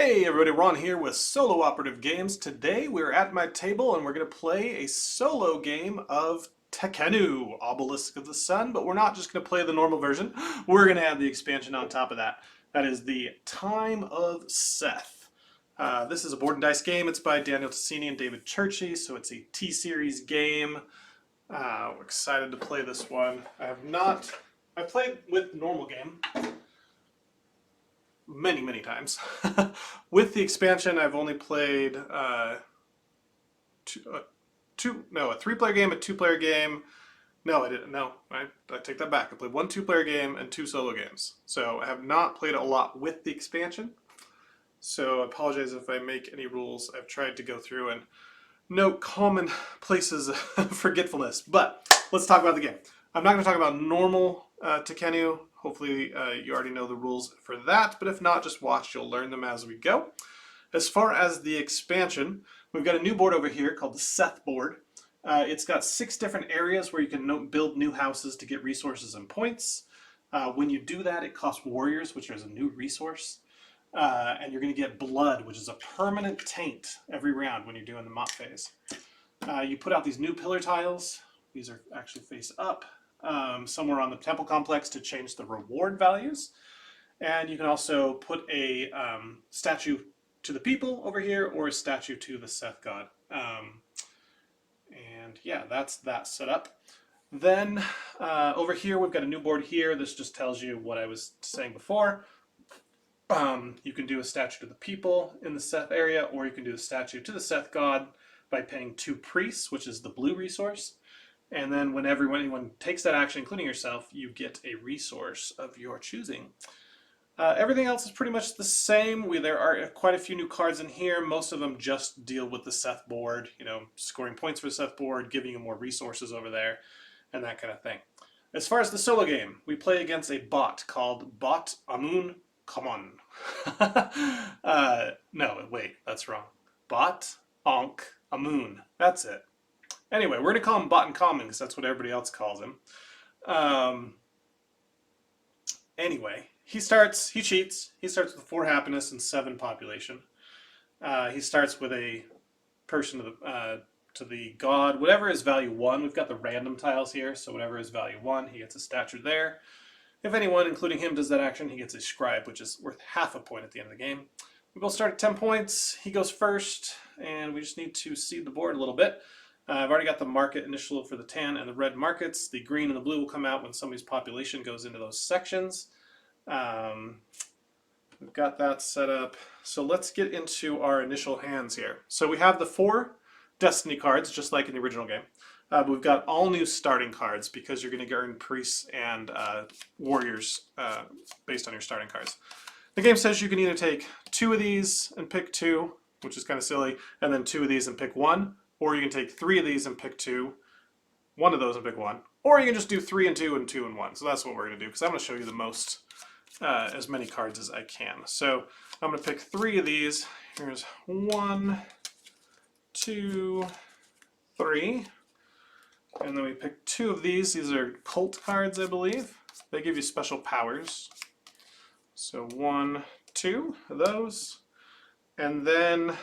Hey everybody, Ron here with Solo Operative Games. Today we're at my table and we're going to play a solo game of Tekhenu, Obelisk of the Sun, but we're not just going to play the normal version. We're going to add the expansion on top of that. That is the Time of Seth. This is a board and dice game. It's by Daniele Tascini and David Turczi, so it's a T-Series game. We're excited to play this one. I played with normal game many times. With the expansion, I've only played a three-player game, a two-player game. No, I didn't. No, I take that back. I played one two-player game and two solo games. So I have not played a lot with the expansion. So I apologize if I make any rules. I've tried to go through and note common places of forgetfulness. But let's talk about the game. I'm not going to talk about normal Tekhenu. Hopefully you already know the rules for that, but if not, just watch. You'll learn them as we go. As far as the expansion, we've got a new board over here called the Seth board. It's got 6 different areas where you can build new houses to get resources and points. When you do that, it costs warriors, which is a new resource. And you're going to get blood, which is a permanent taint every round when you're doing the mop phase. You put out these new pillar tiles. These are actually face up. Somewhere on the temple complex to change the reward values. And you can also put a statue to the people over here or a statue to the Seth god. And yeah, that's that set up. Then over here we've got a new board here. This just tells you what I was saying before. You can do a statue to the people in the Seth area, or you can do a statue to the Seth god by paying 2 priests, which is the blue resource. And then whenever anyone takes that action, including yourself, you get a resource of your choosing. Everything else is pretty much the same. There are quite a few new cards in here. Most of them just deal with the Seth board, scoring points for the Seth board, giving you more resources over there, and that kind of thing. As far as the solo game, we play against a bot called Bot Amun Common. No, wait, that's wrong. Bot Ankh Amun. That's it. Anyway, we're going to call him Bot and Common because that's what everybody else calls him. Anyway, he cheats. He starts with 4 happiness and 7 population. He starts with a person to the god. Whatever is value 1, we've got the random tiles here, so whatever is value 1, he gets a statue there. If anyone, including him, does that action, he gets a scribe, which is worth half a point at the end of the game. We both start at 10 points. He goes first, and we just need to seed the board a little bit. I've already got the market initial for the tan and the red markets. The green and the blue will come out when somebody's population goes into those sections. We've got that set up. So let's get into our initial hands here. So we have the 4 destiny cards, just like in the original game. But we've got all new starting cards because you're going to earn priests and warriors based on your starting cards. The game says you can either take 2 of these and pick 2, which is kind of silly, and then 2 of these and pick 1. Or you can take 3 of these and pick 2, 1 of those and pick 1. Or you can just do 3 and 2 and 2 and 1. So that's what we're going to do, because I'm going to show you the most, as many cards as I can. So I'm going to pick 3 of these. Here's 1, 2, 3. And then we pick 2 of these. These are cult cards, I believe. They give you special powers. So 1, 2 of those. And then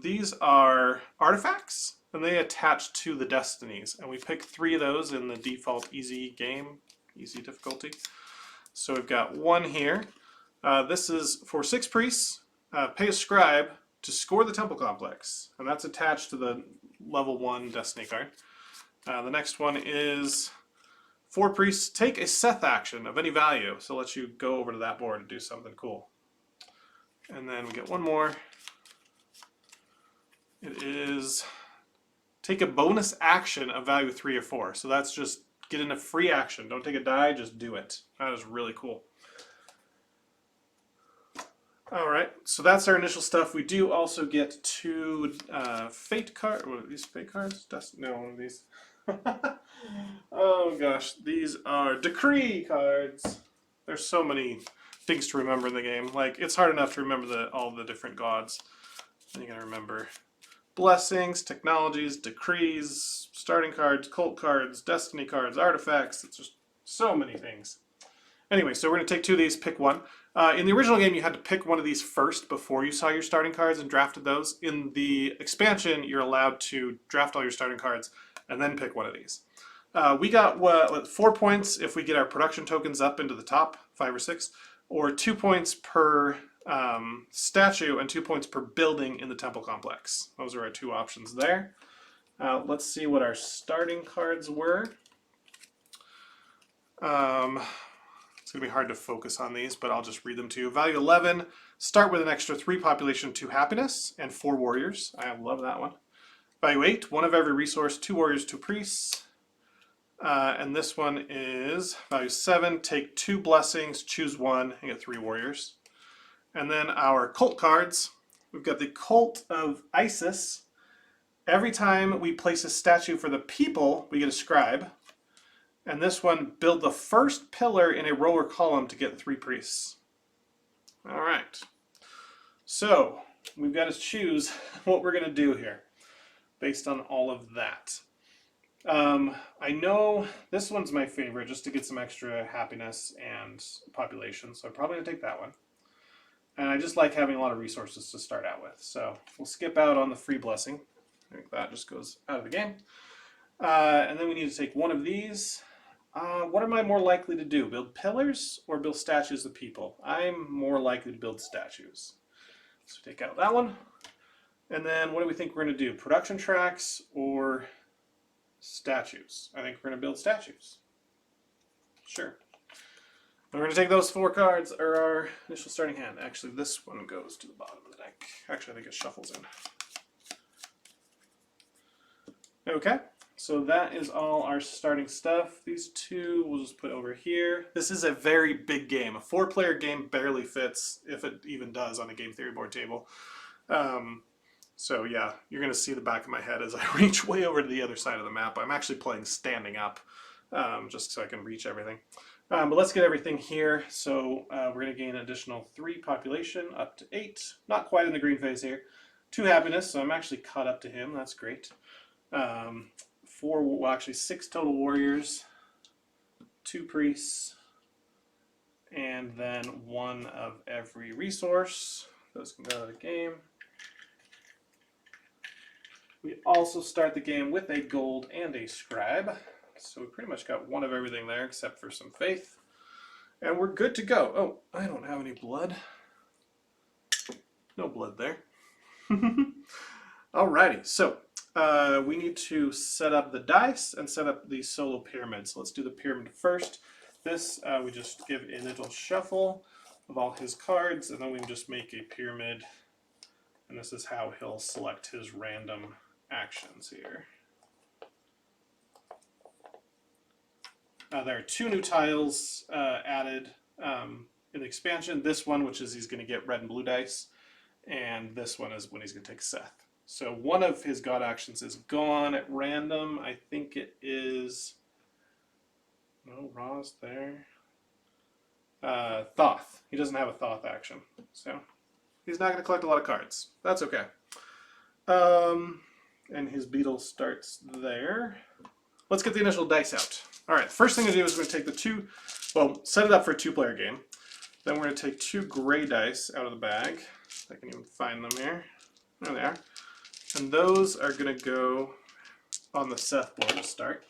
these are artifacts, and they attach to the destinies. And we pick 3 of those in the default easy game, easy difficulty. So we've got 1 here. This is for 6 priests. Pay a scribe to score the temple complex, and that's attached to the level 1 destiny card. The next one is 4 priests. Take a Seth action of any value. So it lets you go over to that board and do something cool. And then we get 1 more. It is take a bonus action of value 3 or 4. So that's just get in a free action. Don't take a die, just do it. That is really cool. Alright, so that's our initial stuff. We do also get 2 fate cards. What are these fate cards? No, one of these. Oh gosh, these are decree cards. There's so many things to remember in the game. Like, it's hard enough to remember all the different gods. And you gotta remember blessings, technologies, decrees, starting cards, cult cards, destiny cards, artifacts. It's just so many things. Anyway, so we're going to take 2 of these, pick 1. In the original game, you had to pick one of these first before you saw your starting cards and drafted those. In the expansion, you're allowed to draft all your starting cards and then pick one of these. We got 4 points if we get our production tokens up into the top, 5 or 6, or 2 points per statue and 2 points per building in the temple complex. Those are our 2 options there. Let's see what our starting cards were. It's going to be hard to focus on these, but I'll just read them to you. Value 11, start with an extra 3 population, 2 happiness, and 4 warriors. I love that one. Value 8, 1 of every resource, 2 warriors, 2 priests. And this one is value 7, take 2 blessings, choose 1, and get 3 warriors. And then our cult cards, we've got the Cult of Isis. Every time we place a statue for the people, we get a scribe. And this one, build the first pillar in a row or column to get 3 priests. All right. So we've got to choose what we're going to do here based on all of that. I know this one's my favorite just to get some extra happiness and population, so I'm probably going to take that one. And I just like having a lot of resources to start out with. So we'll skip out on the free blessing. I think that just goes out of the game. And then we need to take one of these. What am I more likely to do? Build pillars or build statues of people? I'm more likely to build statues. So take out that one. And then what do we think we're going to do? Production tracks or statues? I think we're going to build statues. Sure. We're going to take those 4 cards, or our initial starting hand. Actually, this one goes to the bottom of the deck. Actually, I think it shuffles in. Okay. So that is all our starting stuff. These 2 we'll just put over here. This is a very big game. A 4-player game barely fits, if it even does, on a game theory board table. So yeah, you're going to see the back of my head as I reach way over to the other side of the map. I'm actually playing standing up, just so I can reach everything. But let's get everything here. So we're going to gain an additional 3 population, up to 8. Not quite in the green phase here. 2 happiness, so I'm actually caught up to him. That's great. 4, well actually 6 total warriors, 2 priests, and then 1 of every resource. Those can go out of the game. We also start the game with a gold and a scribe. So we pretty much got 1 of everything there except for some faith. And we're good to go. Oh, I don't have any blood. No blood there. Alrighty, so we need to set up the dice and set up the solo pyramid. So let's do the pyramid first. This, we just give a little shuffle of all his cards, and then we can just make a pyramid. And this is how he'll select his random actions here. There are 2 new tiles added in the expansion. This one, which is he's going to get red and blue dice, and this one is when he's going to take Seth. So one of his god actions is gone at random. I think it is... No, Ra's there. Thoth. He doesn't have a Thoth action. So he's not going to collect a lot of cards. That's okay. And his beetle starts there. Let's get the initial dice out. All right, first thing to do is we're going to take the 2... Well, set it up for a 2-player game. Then we're going to take 2 gray dice out of the bag. I can even find them here. There they are. And those are going to go on the Seth board to start.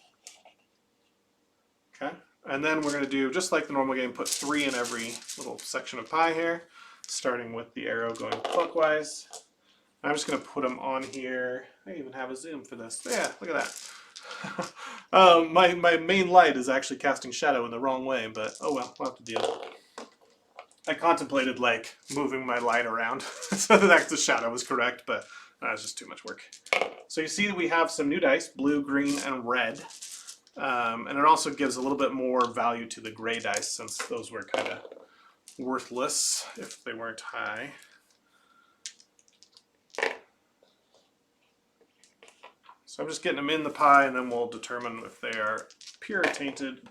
Okay. And then we're going to do, just like the normal game, put 3 in every little section of pie here, starting with the arrow going clockwise. I'm just going to put them on here. I even have a zoom for this. Yeah, look at that. My main light is actually casting shadow in the wrong way, but oh well, we'll have to deal. I contemplated like moving my light around so that the shadow was correct, but it's just too much work. So you see that we have some new dice, blue, green, and red. And it also gives a little bit more value to the gray dice since those were kind of worthless if they weren't high. So I'm just getting them in the pie, and then we'll determine if they are pure, tainted,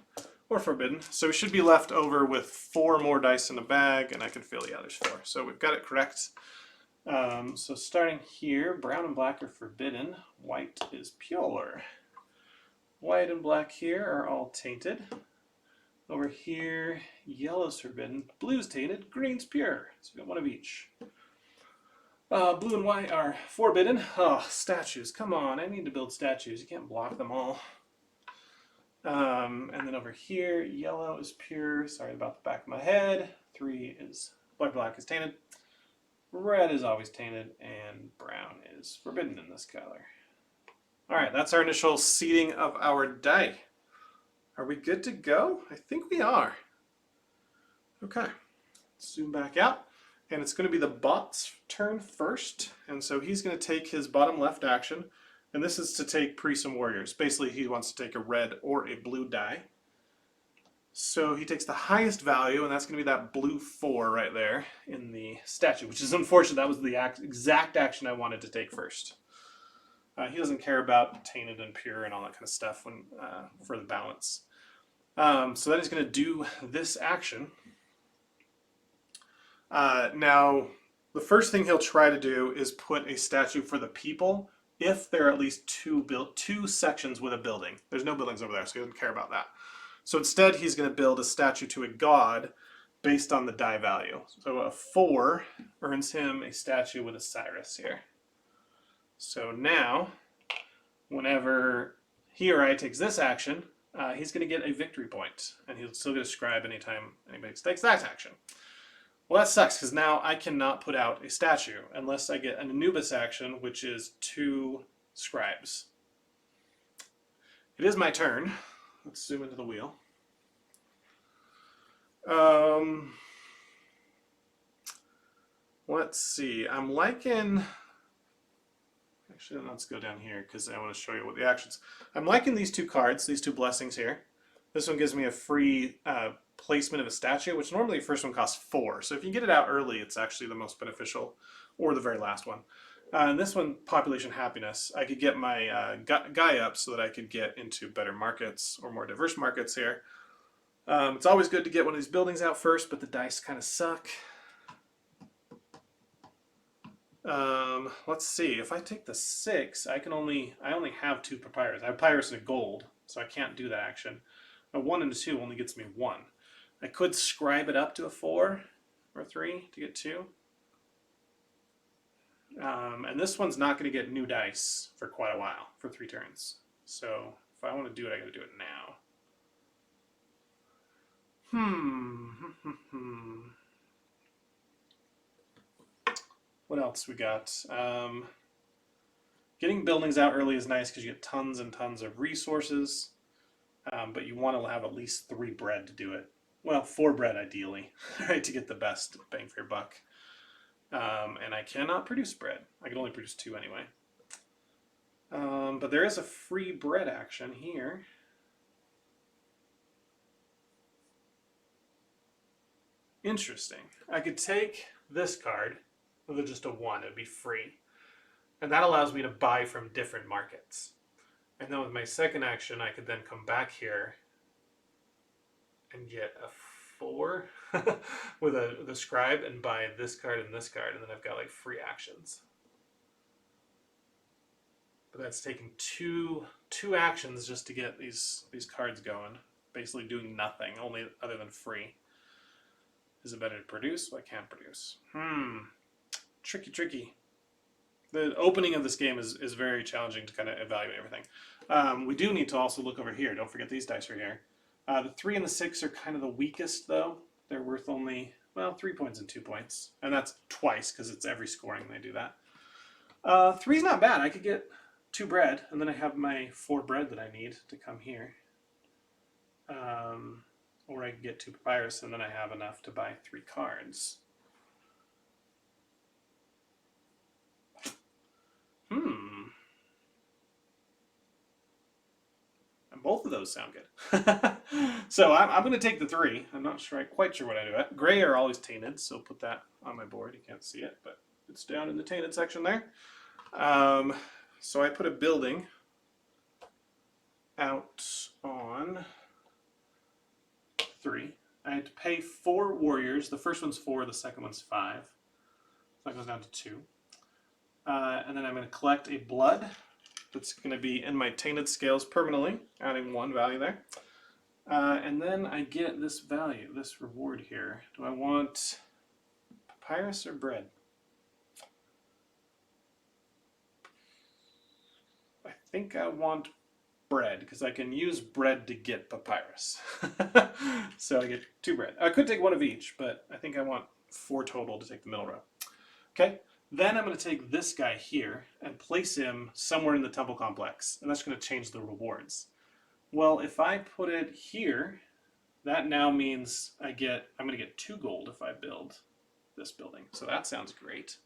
or forbidden. So we should be left over with 4 more dice in the bag, and I can feel, yeah, there's 4. So we've got it correct. So starting here, brown and black are forbidden. White is pure. White and black here are all tainted. Over here, yellow's forbidden, blue's tainted, green's pure. So we got one of each. Blue and white are forbidden. Oh, statues. Come on, I need to build statues. You can't block them all. And then over here, yellow is pure. Sorry about the back of my head. 3 is black is tainted. Red is always tainted, and brown is forbidden in this color. All right, that's our initial seeding of our die. Are we good to go? I think we are. Okay, zoom back out. And it's going to be the bot's turn first. And so he's going to take his bottom left action. And this is to take priests and warriors. Basically, he wants to take a red or a blue die. So he takes the highest value, and that's going to be that blue 4 right there in the statue, which is unfortunate. That was the exact action I wanted to take first. He doesn't care about tainted and pure and all that kind of stuff when, for the balance. So then he's going to do this action. Now, the first thing he'll try to do is put a statue for the people if there are at least two sections with a building. There's no buildings over there, so he doesn't care about that. So instead, he's going to build a statue to a god based on the die value. So a 4 earns him a statue with a Cyrus here. So now, whenever he or I takes this action, he's going to get a victory point, and he'll still get a scribe anytime anybody takes that action. Well, that sucks, because now I cannot put out a statue unless I get an Anubis action, which is 2 scribes. It is my turn. Let's zoom into the wheel. Let's see. I'm liking... Actually, let's go down here, because I want to show you what the actions... I'm liking these 2 cards, these 2 blessings here. This one gives me a free... placement of a statue, which normally the first one costs 4. So if you get it out early, it's actually the most beneficial, or the very last one. And this one, population happiness, I could get my guy up so that I could get into better markets or more diverse markets here. It's always good to get one of these buildings out first, but the dice kind of suck. Let's see. If I take the 6, I only have 2 papyrus. I have papyrus and a gold, so I can't do that action. A 1 and a 2 only gets me 1. I could scribe it up to a 4 or 3 to get 2. And this one's not going to get new dice for quite a while, for 3 turns. So if I want to do it, I got to do it now. What else we got? Getting buildings out early is nice because you get tons and tons of resources. But you want to have at least 3 bread to do it. Well, 4 bread ideally, right, to get the best bang for your buck. And I cannot produce bread. I can only produce 2 anyway. But there is a free bread action here. Interesting. I could take this card with just a 1. It would be free. And that allows me to buy from different markets. And then with my second action, I could then come back here and get a 4 with the scribe and buy this card and this card, and then I've got like free actions. But that's taking two actions just to get these cards going, basically doing nothing, only other than free. Is it better to produce? Well, I can't produce. Tricky. The opening of this game is very challenging to kind of evaluate everything. We do need to also look over here. Don't forget these dice are here. The 3 and the 6 are kind of the weakest, though. They're worth only, well, 3 points and 2 points. And that's twice, because it's every scoring they do that. 3 is not bad. I could get 2 bread, and then I have my 4 bread that I need to come here. Or I could get 2 papyrus, and then I have enough to buy 3 cards. And both of those sound good. So I'm going to take the 3. I'm not quite sure what I do. Gray are always tainted, so put that on my board. You can't see it, but it's down in the tainted section there. So I put a building out on 3. I had to pay 4 warriors. The first one's 4, the second one's 5. So that goes down to 2. And then I'm going to collect a blood that's going to be in my tainted scales permanently, adding 1 value there. And then I get this value, this reward here. Do I want papyrus or bread? I think I want bread because I can use bread to get papyrus. So I get 2 bread. I could take 1 of each, but I think I want 4 total to take the middle row. Okay, then I'm going to take this guy here and place him somewhere in the temple complex, and that's going to change the rewards. Well, if I put it here, that now means I'm going to get 2 gold if I build this building. So that sounds great.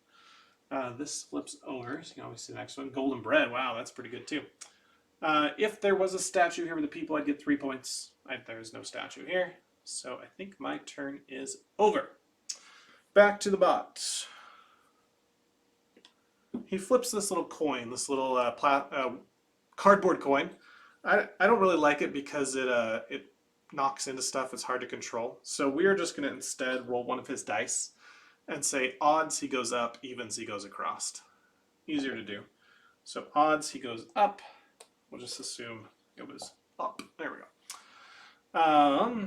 This flips over, so you can always see the next one. Golden bread, wow, that's pretty good too. If there was a statue here with the people, I'd get 3 points. There's no statue here, so I think my turn is over. Back to the bot. He flips this little coin, this little cardboard coin. I don't really like it because it knocks into stuff. It's hard to control. So we are just going to instead roll 1 of his dice and say odds he goes up, evens he goes across. Easier to do. So odds he goes up. We'll just assume it was up. There we go.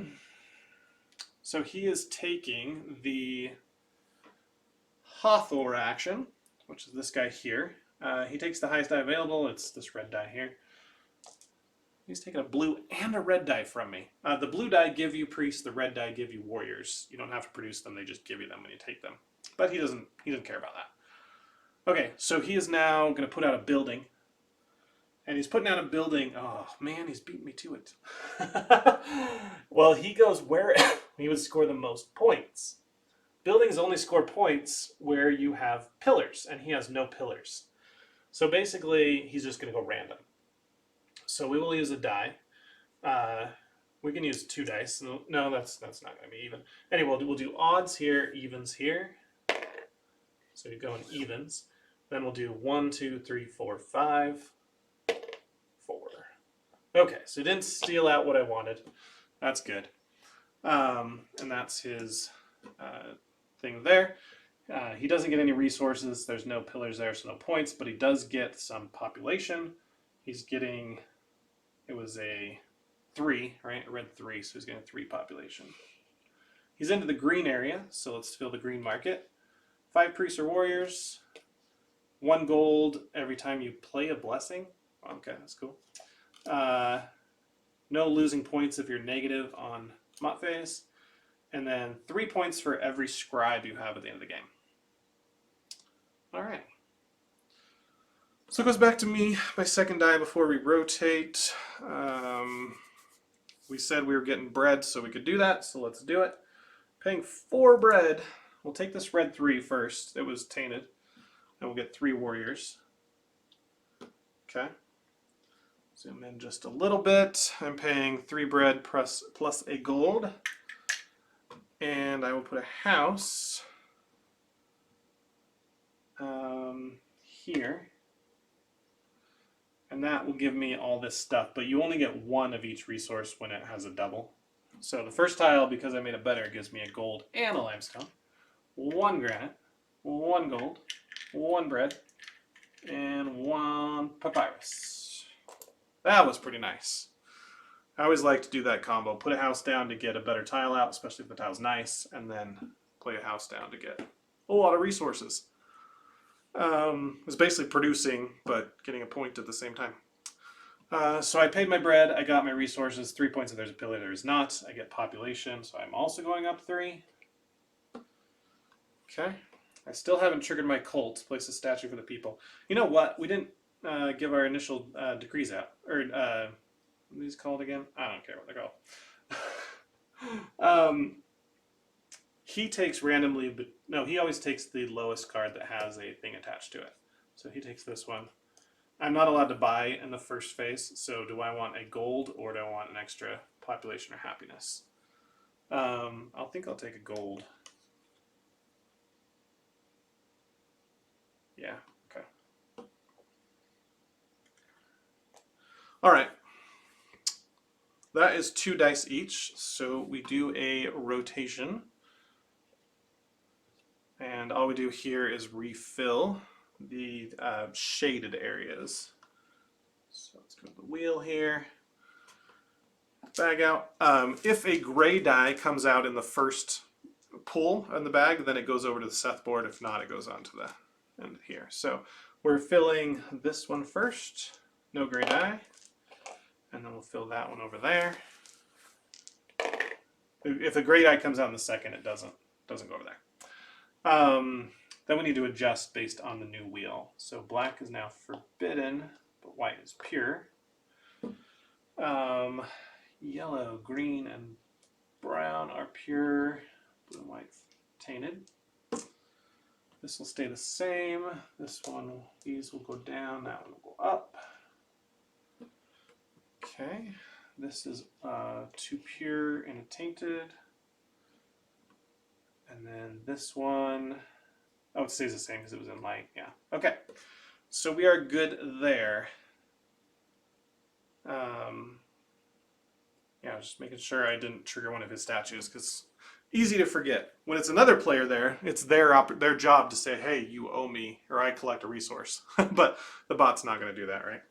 So he is taking the Hathor action, which is this guy here. He takes the highest die available. It's this red die here. He's taking a blue and a red die from me. The blue die give you priests, the red die give you warriors. You don't have to produce them, they just give you them when you take them. But he doesn't care about that. Okay, so he is now going to put out a building. And he's putting out a building. Oh man, he's beating me to it. Well, he goes where he would score the most points. Buildings only score points where you have pillars, and he has no pillars. So basically, he's just going to go random. So we will use a die. We can use 2 dice. No, that's not going to be even. Anyway, we'll do odds here, evens here. So you go in evens. Then we'll do 1, 2, 3, 4, 5, 4. Okay, so he didn't steal out what I wanted. That's good. And that's his thing there. He doesn't get any resources. There's no pillars there, so no points. But he does get some population. He's getting... It was a 3, right? A red 3, so he's getting 3 population. He's into the green area, so let's fill the green market. 5 priests or warriors. 1 gold every time you play a blessing. Okay, that's cool. No losing points if you're negative on Mott phase. And then 3 points for every scribe you have at the end of the game. All right. So it goes back to me, my second die before we rotate. We said we were getting bread, so we could do that, so let's do it. Paying 4 bread. We'll take this red 3 first. It was tainted. And we'll get 3 warriors. Okay. Zoom in just a little bit. I'm paying 3 bread plus a gold. And I will put a house here. And that will give me all this stuff, but you only get 1 of each resource when it has a double. So the first tile, because I made it better, gives me a gold and a limestone, 1 granite, 1 gold, 1 bread, and 1 papyrus. That was pretty nice. I always like to do that combo. Put a house down to get a better tile out, especially if the tile's nice, and then play a house down to get a lot of resources. It's basically producing, but getting a point at the same time. So I paid my bread, I got my resources, 3 points if there's a pillar, there is not. I get population, so I'm also going up 3. Okay. I still haven't triggered my cult, place a statue for the people. You know what? We didn't give our initial decrees out. Or, what are these called again? I don't care what they're called. He takes randomly, but no, he always takes the lowest card that has a thing attached to it. So he takes this one. I'm not allowed to buy in the first phase, so do I want a gold or do I want an extra population or happiness? I think I'll take a gold. Yeah, okay. All right. That is 2 dice each, so we do a rotation. And all we do here is refill the shaded areas. So let's go to the wheel here. bag out. If a gray die comes out in the first pull in the bag, then it goes over to the Seth board. If not, it goes on to the end here. So we're filling this one first. No gray die. And then we'll fill that one over there. If a gray die comes out in the second, it doesn't go over there. Then we need to adjust based on the new wheel. So black is now forbidden, but white is pure. Yellow, green, and brown are pure. Blue and white tainted. This will stay the same. This one, these will go down. That one will go up. Okay. This is 2 pure and a tainted. And then this one, oh, it stays the same because it was in light. Yeah. Okay. So we are good there. Yeah, just making sure I didn't trigger one of his statues because easy to forget. When it's another player there, it's their job to say, hey, you owe me, or I collect a resource. But the bot's not going to do that, right?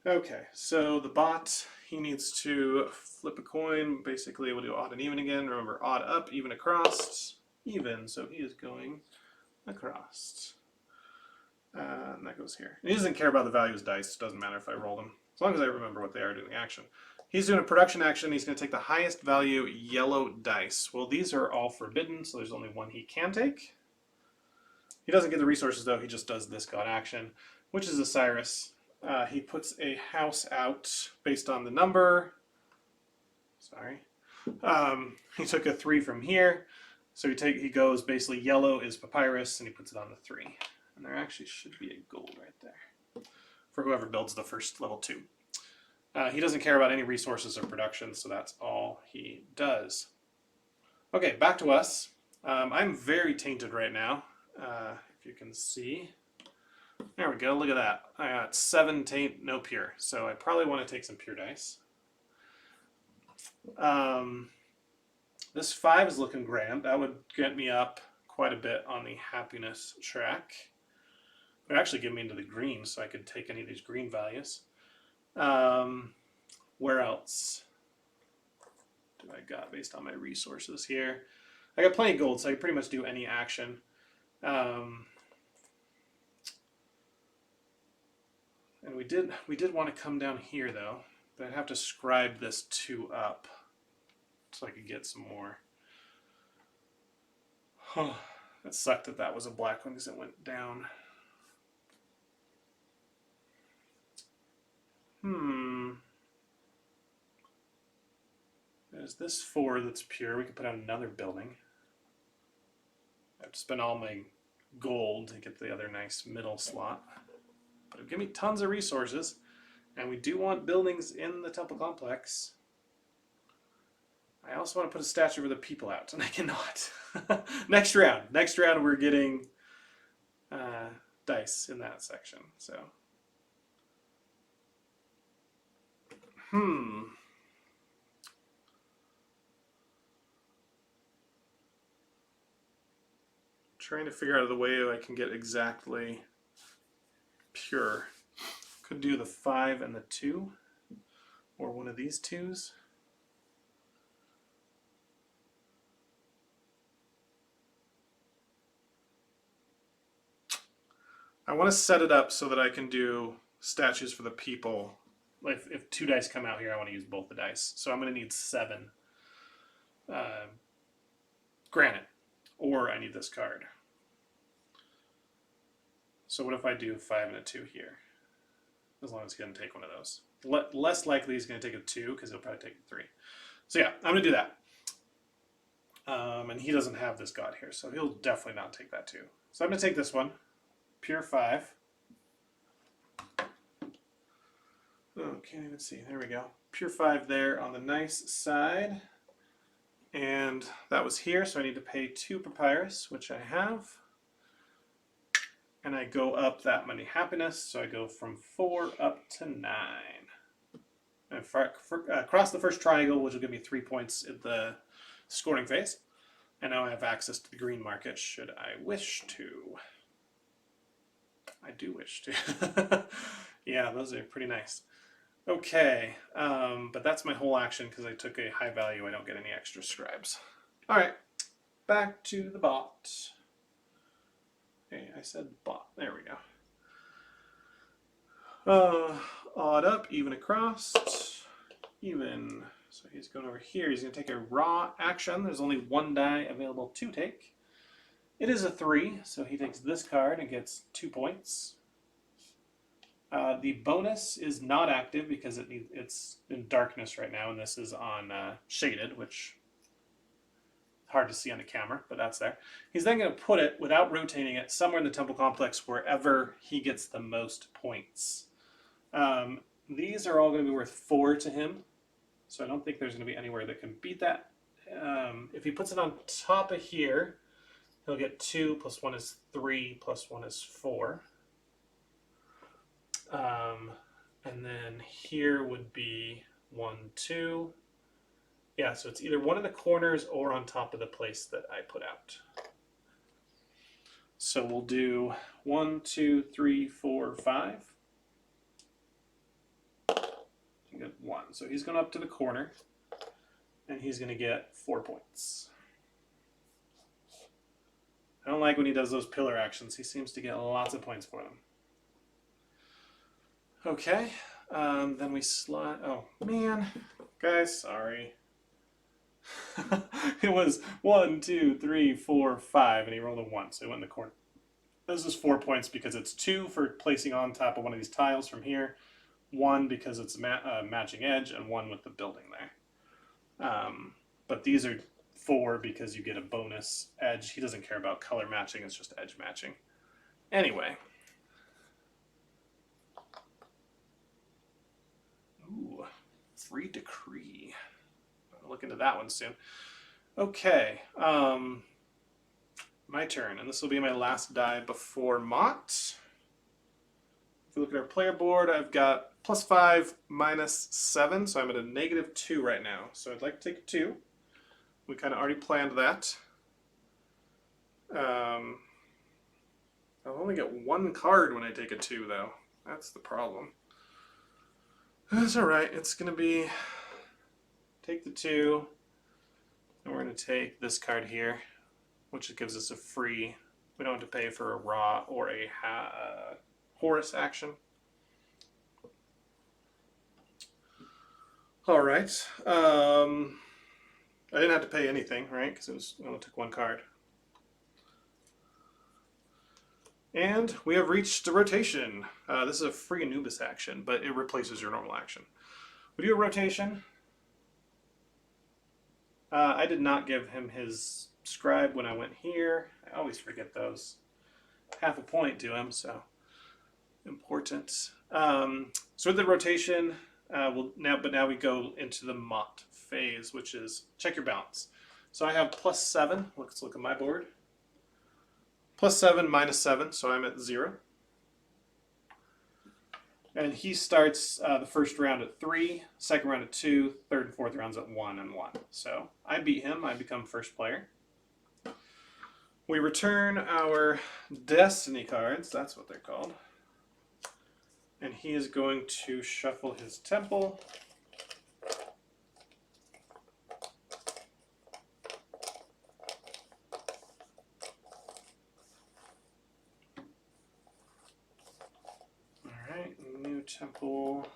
Okay, so the bot, he needs to flip a coin. Basically, we'll do odd and even again. Remember, odd up, even across, even. So he is going across. And that goes here. And he doesn't care about the values dice. It doesn't matter if I roll them, as long as I remember what they are doing the action. He's doing a production action. He's going to take the highest value yellow dice. Well, these are all forbidden, so there's only one he can take. He doesn't get the resources, though. He just does this god action, which is Osiris. He puts a house out based on the number. Sorry. He took a 3 from here. So he goes basically yellow is papyrus, and he puts it on the 3. And there actually should be a gold right there for whoever builds the first level 2. He doesn't care about any resources or production, so that's all he does. Okay, back to us. I'm very tainted right now, if you can see. There we go, look at that. I got 7 taint, no pure, so I probably want to take some pure dice. This 5 is looking grand. That would get me up quite a bit on the happiness track. It would actually get me into the green, so I could take any of these green values. Where else do I got based on my resources here? I got plenty of gold, so I can pretty much do any action. And we did want to come down here though, but I'd have to scribe this 2 up so I could get some more. Huh. That sucked that that was a black one because it went down. There's this 4 that's pure. We could put out another building. I have to spend all my gold to get the other nice middle slot. But it'll give me tons of resources. And we do want buildings in the temple complex. I also want to put a statue for the people out, and I cannot. Next round. Next round we're getting dice in that section. So. Trying to figure out the way I can get exactly pure. Could do the 5 and the 2, or one of these 2s. I want to set it up so that I can do statues for the people. If 2 dice come out here, I want to use both the dice. So I'm going to need 7 granite, or I need this card. So what if I do 5 and a 2 here? As long as he's going to take one of those. Less likely he's going to take a 2 because he'll probably take a 3. So yeah, I'm going to do that. And he doesn't have this god here, so he'll definitely not take that 2. So I'm going to take this one, pure 5. Oh, can't even see. There we go. Pure 5 there on the nice side. And that was here, so I need to pay 2 papyrus, which I have. And I go up that many happiness, so I go from 4 up to 9. And across the first triangle, which will give me 3 points at the scoring phase. And now I have access to the green market, should I wish to. I do wish to. Yeah, those are pretty nice. Okay, but that's my whole action because I took a high value. I don't get any extra scribes. All right, back to the bot. Okay, I said bot. There we go. Odd up, even across, even. So he's going over here. He's going to take a raw action. There's only one die available to take. It is a 3, so he takes this card and gets 2 points. The bonus is not active because it's in darkness right now, and this is on shaded, which is hard to see on the camera, but that's there. He's then going to put it, without rotating it, somewhere in the temple complex wherever he gets the most points. These are all going to be worth 4 to him, so I don't think there's going to be anywhere that can beat that. If he puts it on top of here, he'll get 2 plus 1 is 3 plus 1 is 4. And then here would be 1, 2. Yeah, so it's either one of the corners or on top of the place that I put out. So we'll do 1, 2, 3, 4, 5. You get 1. So he's going up to the corner, and he's going to get 4 points. I don't like when he does those pillar actions. He seems to get lots of points for them. Okay, then we slide. Oh man, guys, sorry. It was 1, 2, 3, 4, 5, and he rolled a 1, so he went in the corner. This is 4 points because it's 2 for placing on top of one of these tiles from here, 1 because it's matching edge, and 1 with the building there. But these are 4 because you get a bonus edge. He doesn't care about color matching, it's just edge matching. Anyway. Ooh, free decree. I'll look into that one soon. Okay, my turn, and this will be my last die before Mott. If you look at our player board, I've got +5, -7, so I'm at a -2 right now. So I'd like to take a 2. We kind of already planned that. I'll only get 1 card when I take a 2, though. That's the problem. That's alright, it's going to be, take the 2, and we're going to take this card here, which gives us a free, we don't have to pay for a raw or a Horus action. Alright, I didn't have to pay anything, right, because I only took 1 card. And we have reached a rotation. This is a free Anubis action, but it replaces your normal action. We do a rotation. I did not give him his scribe when I went here. I always forget those. Half a point to him, so important. So with the rotation, but now we go into the Mott phase, which is check your balance. So I have +7. Let's look at my board. +7, -7, so I'm at 0. And he starts the first round at 3, second round at 2, third and fourth rounds at 1 and 1. So I beat him, I become first player. We return our Destiny cards, that's what they're called. And he is going to shuffle his temple. Temple.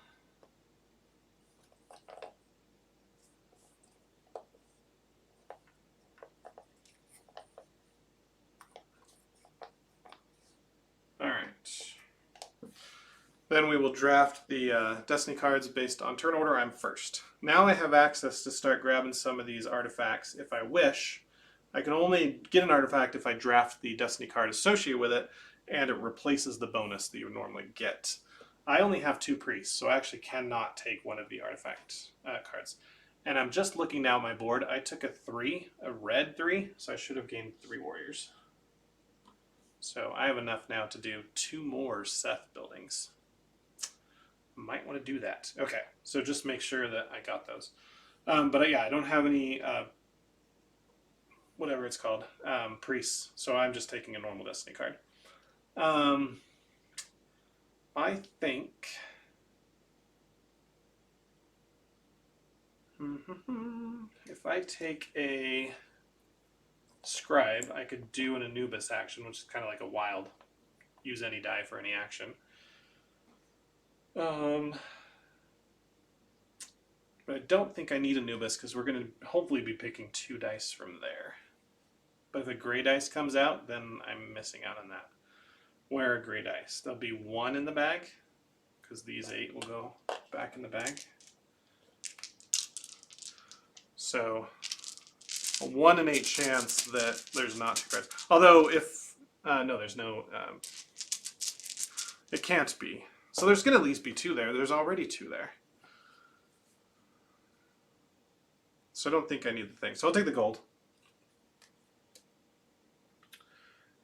All right. Then we will draft the Destiny cards based on turn order. I'm first. Now I have access to start grabbing some of these artifacts if I wish. I can only get an artifact if I draft the Destiny card associated with it, and it replaces the bonus that you would normally get. I only have 2 priests, so I actually cannot take one of the artifact cards. And I'm just looking now at my board. I took a 3, a red 3, so I should have gained 3 warriors. So I have enough now to do 2 more Seth buildings. Might want to do that. Okay, so just make sure that I got those. But yeah, I don't have any, whatever it's called, priests. So I'm just taking a normal Destiny card. I think If I take a scribe, I could do an Anubis action, which is kind of like a wild. Use any die for any action. But I don't think I need Anubis because we're going to hopefully be picking 2 dice from there. But if a gray dice comes out, then I'm missing out on that. Where are gray dice? There'll be 1 in the bag because these 8 will go back in the bag. So a 1 in 8 chance that there's not 2 cards. Although if, no, there's no, it can't be. So there's going to at least be 2 there. There's already 2 there. So I don't think I need the thing. So I'll take the gold.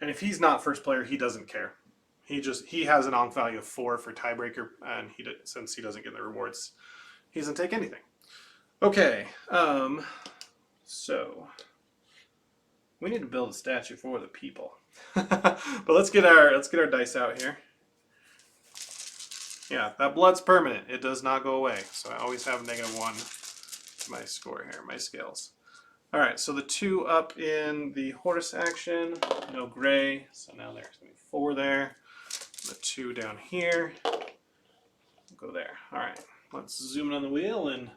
And if he's not first player, he doesn't care. He has an onk value of 4 for tiebreaker, and since he doesn't get the rewards, he doesn't take anything. Okay, so we need to build a statue for the people. But let's get our dice out here. Yeah, that blood's permanent. It does not go away. So I always have -1 to my score here, my scales. All right, so the 2 up in the horse action, no gray. So now there's going to be 4 there. The 2 down here, go there. All right, let's zoom in on the wheel and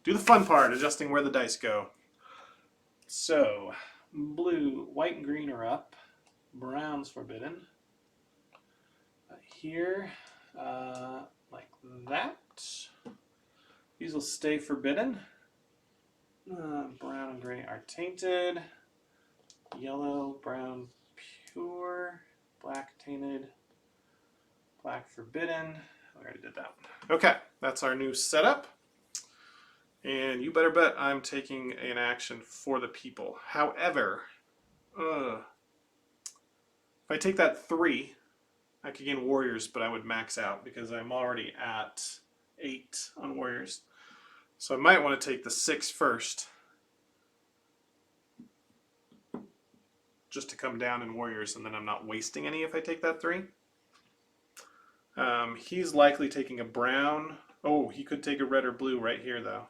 do the fun part, adjusting where the dice go. So, blue, white, and green are up. Brown's forbidden. Here, like that. These will stay forbidden. Brown and gray are tainted. Yellow, brown, pure. Black, tainted. Black, forbidden. I already did that one. Okay, that's our new setup. And you better bet I'm taking an action for the people. However, if I take that 3, I could gain warriors, but I would max out because I'm already at 8 on warriors. So I might want to take the 6 first, just to come down in warriors, and then I'm not wasting any if I take that 3. He's likely taking a brown. Oh, he could take a red or blue right here, though.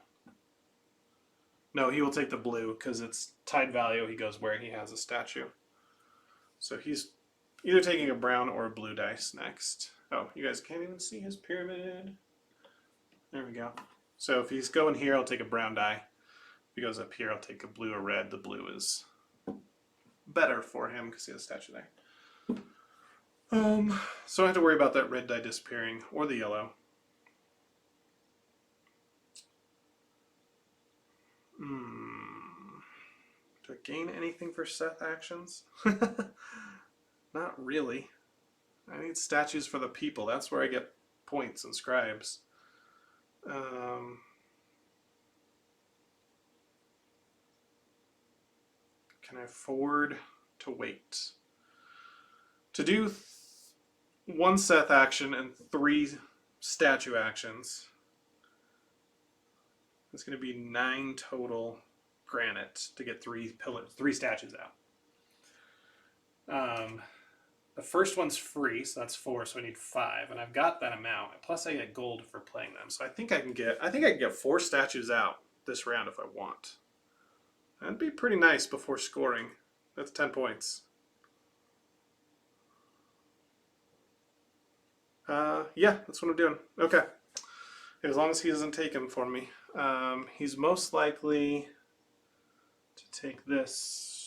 No, he will take the blue because it's tied value. He goes where he has a statue. So he's either taking a brown or a blue dice next. Oh, you guys can't even see his pyramid. There we go. So if he's going here, I'll take a brown die. If he goes up here, I'll take a blue or red. The blue is better for him because he has a statue there. So I don't have to worry about that red die disappearing or the yellow. Do I gain anything for Seth actions? Not really. I need statues for the people. That's where I get points and scribes. Can I afford to wait? To do 1 Seth action and 3 statue actions, it's going to be 9 total granite to get 3 statues out. The first one's free, so that's 4, so I need 5, and I've got that amount. Plus, I get gold for playing them, so I think I can get 4 statues out this round if I want. That'd be pretty nice before scoring. That's 10 points. Yeah, that's what I'm doing. Okay. As long as he doesn't take him for me. He's most likely to take this.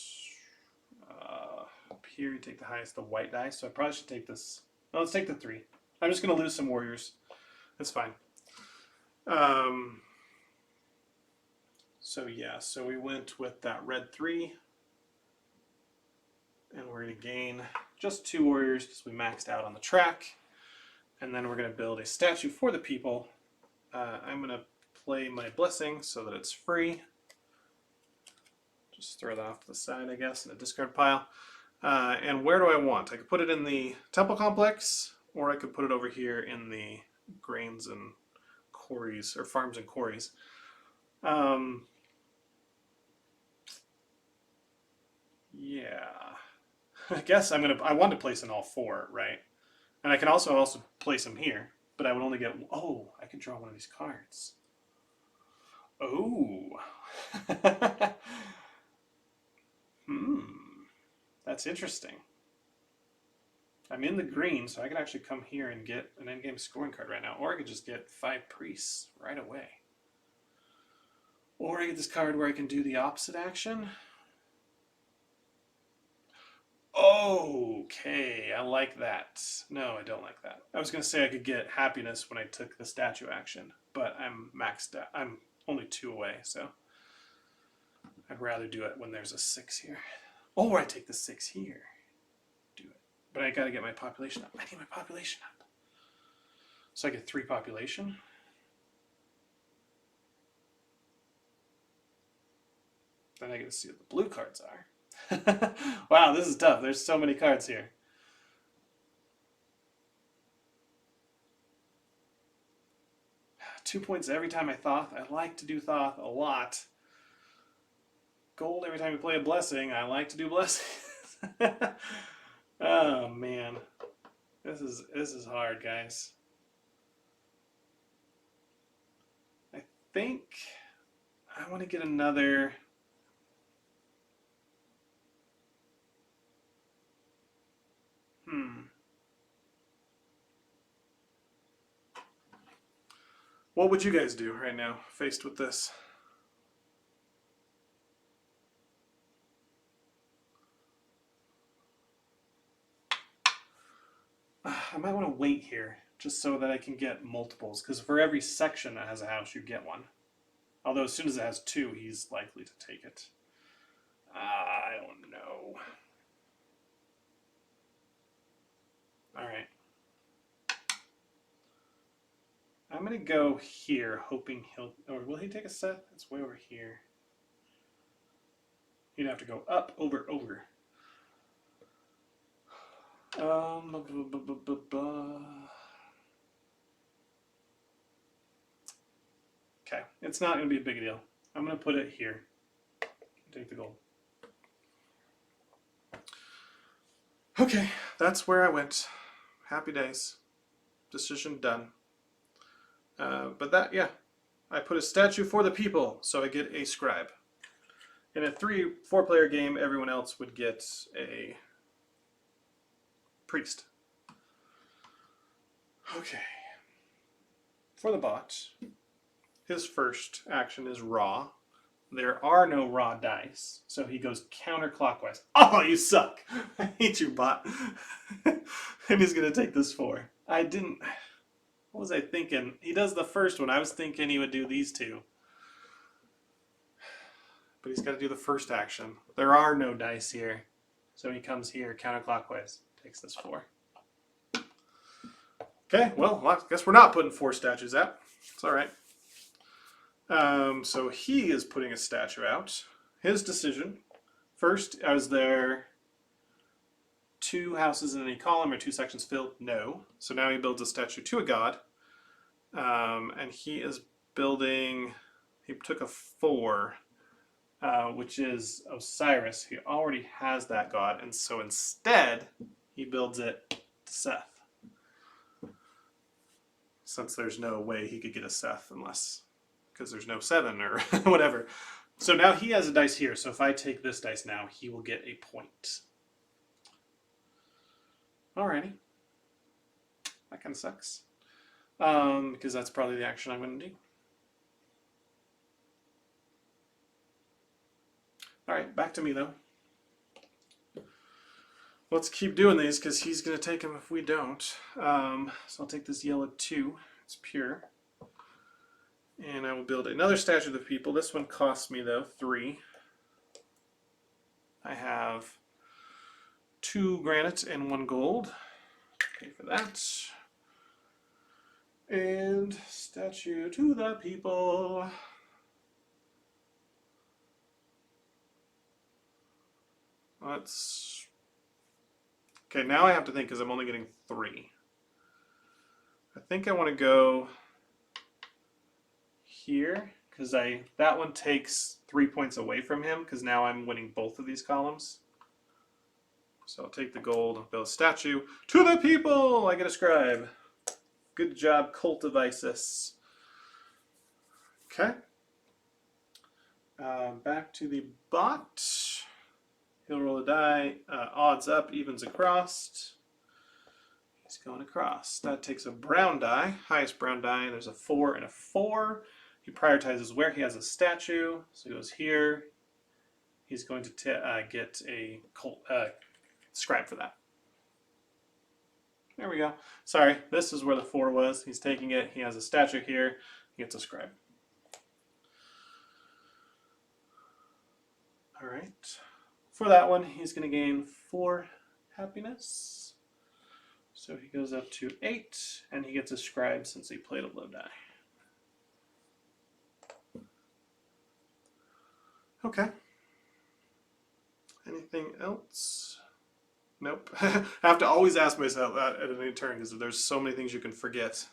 Up here, you take the highest, the white die. So I probably should take this. No, let's take the 3. I'm just going to lose some warriors. That's fine. So yeah, so we went with that red 3. And we're going to gain just 2 warriors because we maxed out on the track. And then we're going to build a statue for the people. I'm going to play my blessing so that it's free. Just throw that off to the side, I guess, in a discard pile. And where do I want? I could put it in the temple complex, or I could put it over here in the grains and quarries, or farms and quarries. Yeah. I guess I want to place in all 4, right? And I can also place them here, but I would only get, oh, I could draw one of these cards. Oh. That's interesting. I'm in the green, so I could actually come here and get an endgame scoring card right now. Or I could just get 5 priests right away. Or I get this card where I can do the opposite action. Okay, I like that. No, I don't like that. I was going to say I could get happiness when I took the statue action, but I'm maxed out. I'm only 2 away, so I'd rather do it when there's a 6 here. Or I take the 6 here. Do it. But I got to get my population up. I need my population up. So I get 3 population. Then I get to see what the blue cards are. Wow, this is tough. There's so many cards here. Two points every time I Thoth. I like to do Thoth a lot. Gold every time we play a blessing. I like to do blessings. Oh man, this is hard, guys. I think I want to get another. What would you guys do right now, faced with this? I might want to wait here, just so that I can get multiples, because for every section that has a house, you get one. Although as soon as it has 2, he's likely to take it. I don't know. Alright. I'm going to go here, hoping he'll... Or will he take a Seth? It's way over here. He'd have to go up, over. Okay, it's not going to be a big deal. I'm going to put it here. Take the gold. Okay, that's where I went. Happy days. Decision done. But that, yeah, I put a statue for the people, so I get a scribe. In a 3-4 player game, everyone else would get a priest. Okay. For the bot, his first action is raw. There are no raw dice, so he goes counterclockwise. Oh, you suck! I hate you, bot. And he's going to take this 4. I didn't... What was I thinking? He does the first one. I was thinking he would do these 2. But he's got to do the first action. There are no dice here. So he comes here counterclockwise. Takes this 4. Okay, well, I guess we're not putting 4 statues out. It's alright. So he is putting a statue out. His decision. First, is there 2 houses in any column or 2 sections filled? No. So now he builds a statue to a god. And he is building, he took a 4, which is Osiris. He already has that god. And so instead, he builds it to Seth. Since there's no way he could get a Seth unless, because there's no 7 or whatever. So now he has a dice here. So if I take this dice now, he will get a point. Alrighty. That kind of sucks. Because that's probably the action I'm going to do. Alright, back to me though. Let's keep doing these because he's going to take them if we don't. So I'll take this yellow 2. It's pure. And I will build another statue of the people. This one costs me though 3. I have 2 granite and 1 gold. Pay for that. And statue to the people. Let's... Okay, now I have to think because I'm only getting 3. I think I want to go here because that one takes 3 points away from him because now I'm winning both of these columns. So I'll take the gold and build a statue to the people. I get a scribe. Good job, Cult of Isis. Okay. Back to the bot. He'll roll a die. Odds up, evens across. He's going across. That takes a brown die, highest brown die. There's a 4 and a 4. He prioritizes where he has a statue. So he goes here. He's going to get a scribe for that. There we go. Sorry, this is where the 4 was. He's taking it. He has a statue here. He gets a scribe. All right. For that one, he's going to gain 4 happiness. So he goes up to 8, and he gets a scribe since he played a low die. Okay. Anything else? Nope. I have to always ask myself that at any turn because there's so many things you can forget.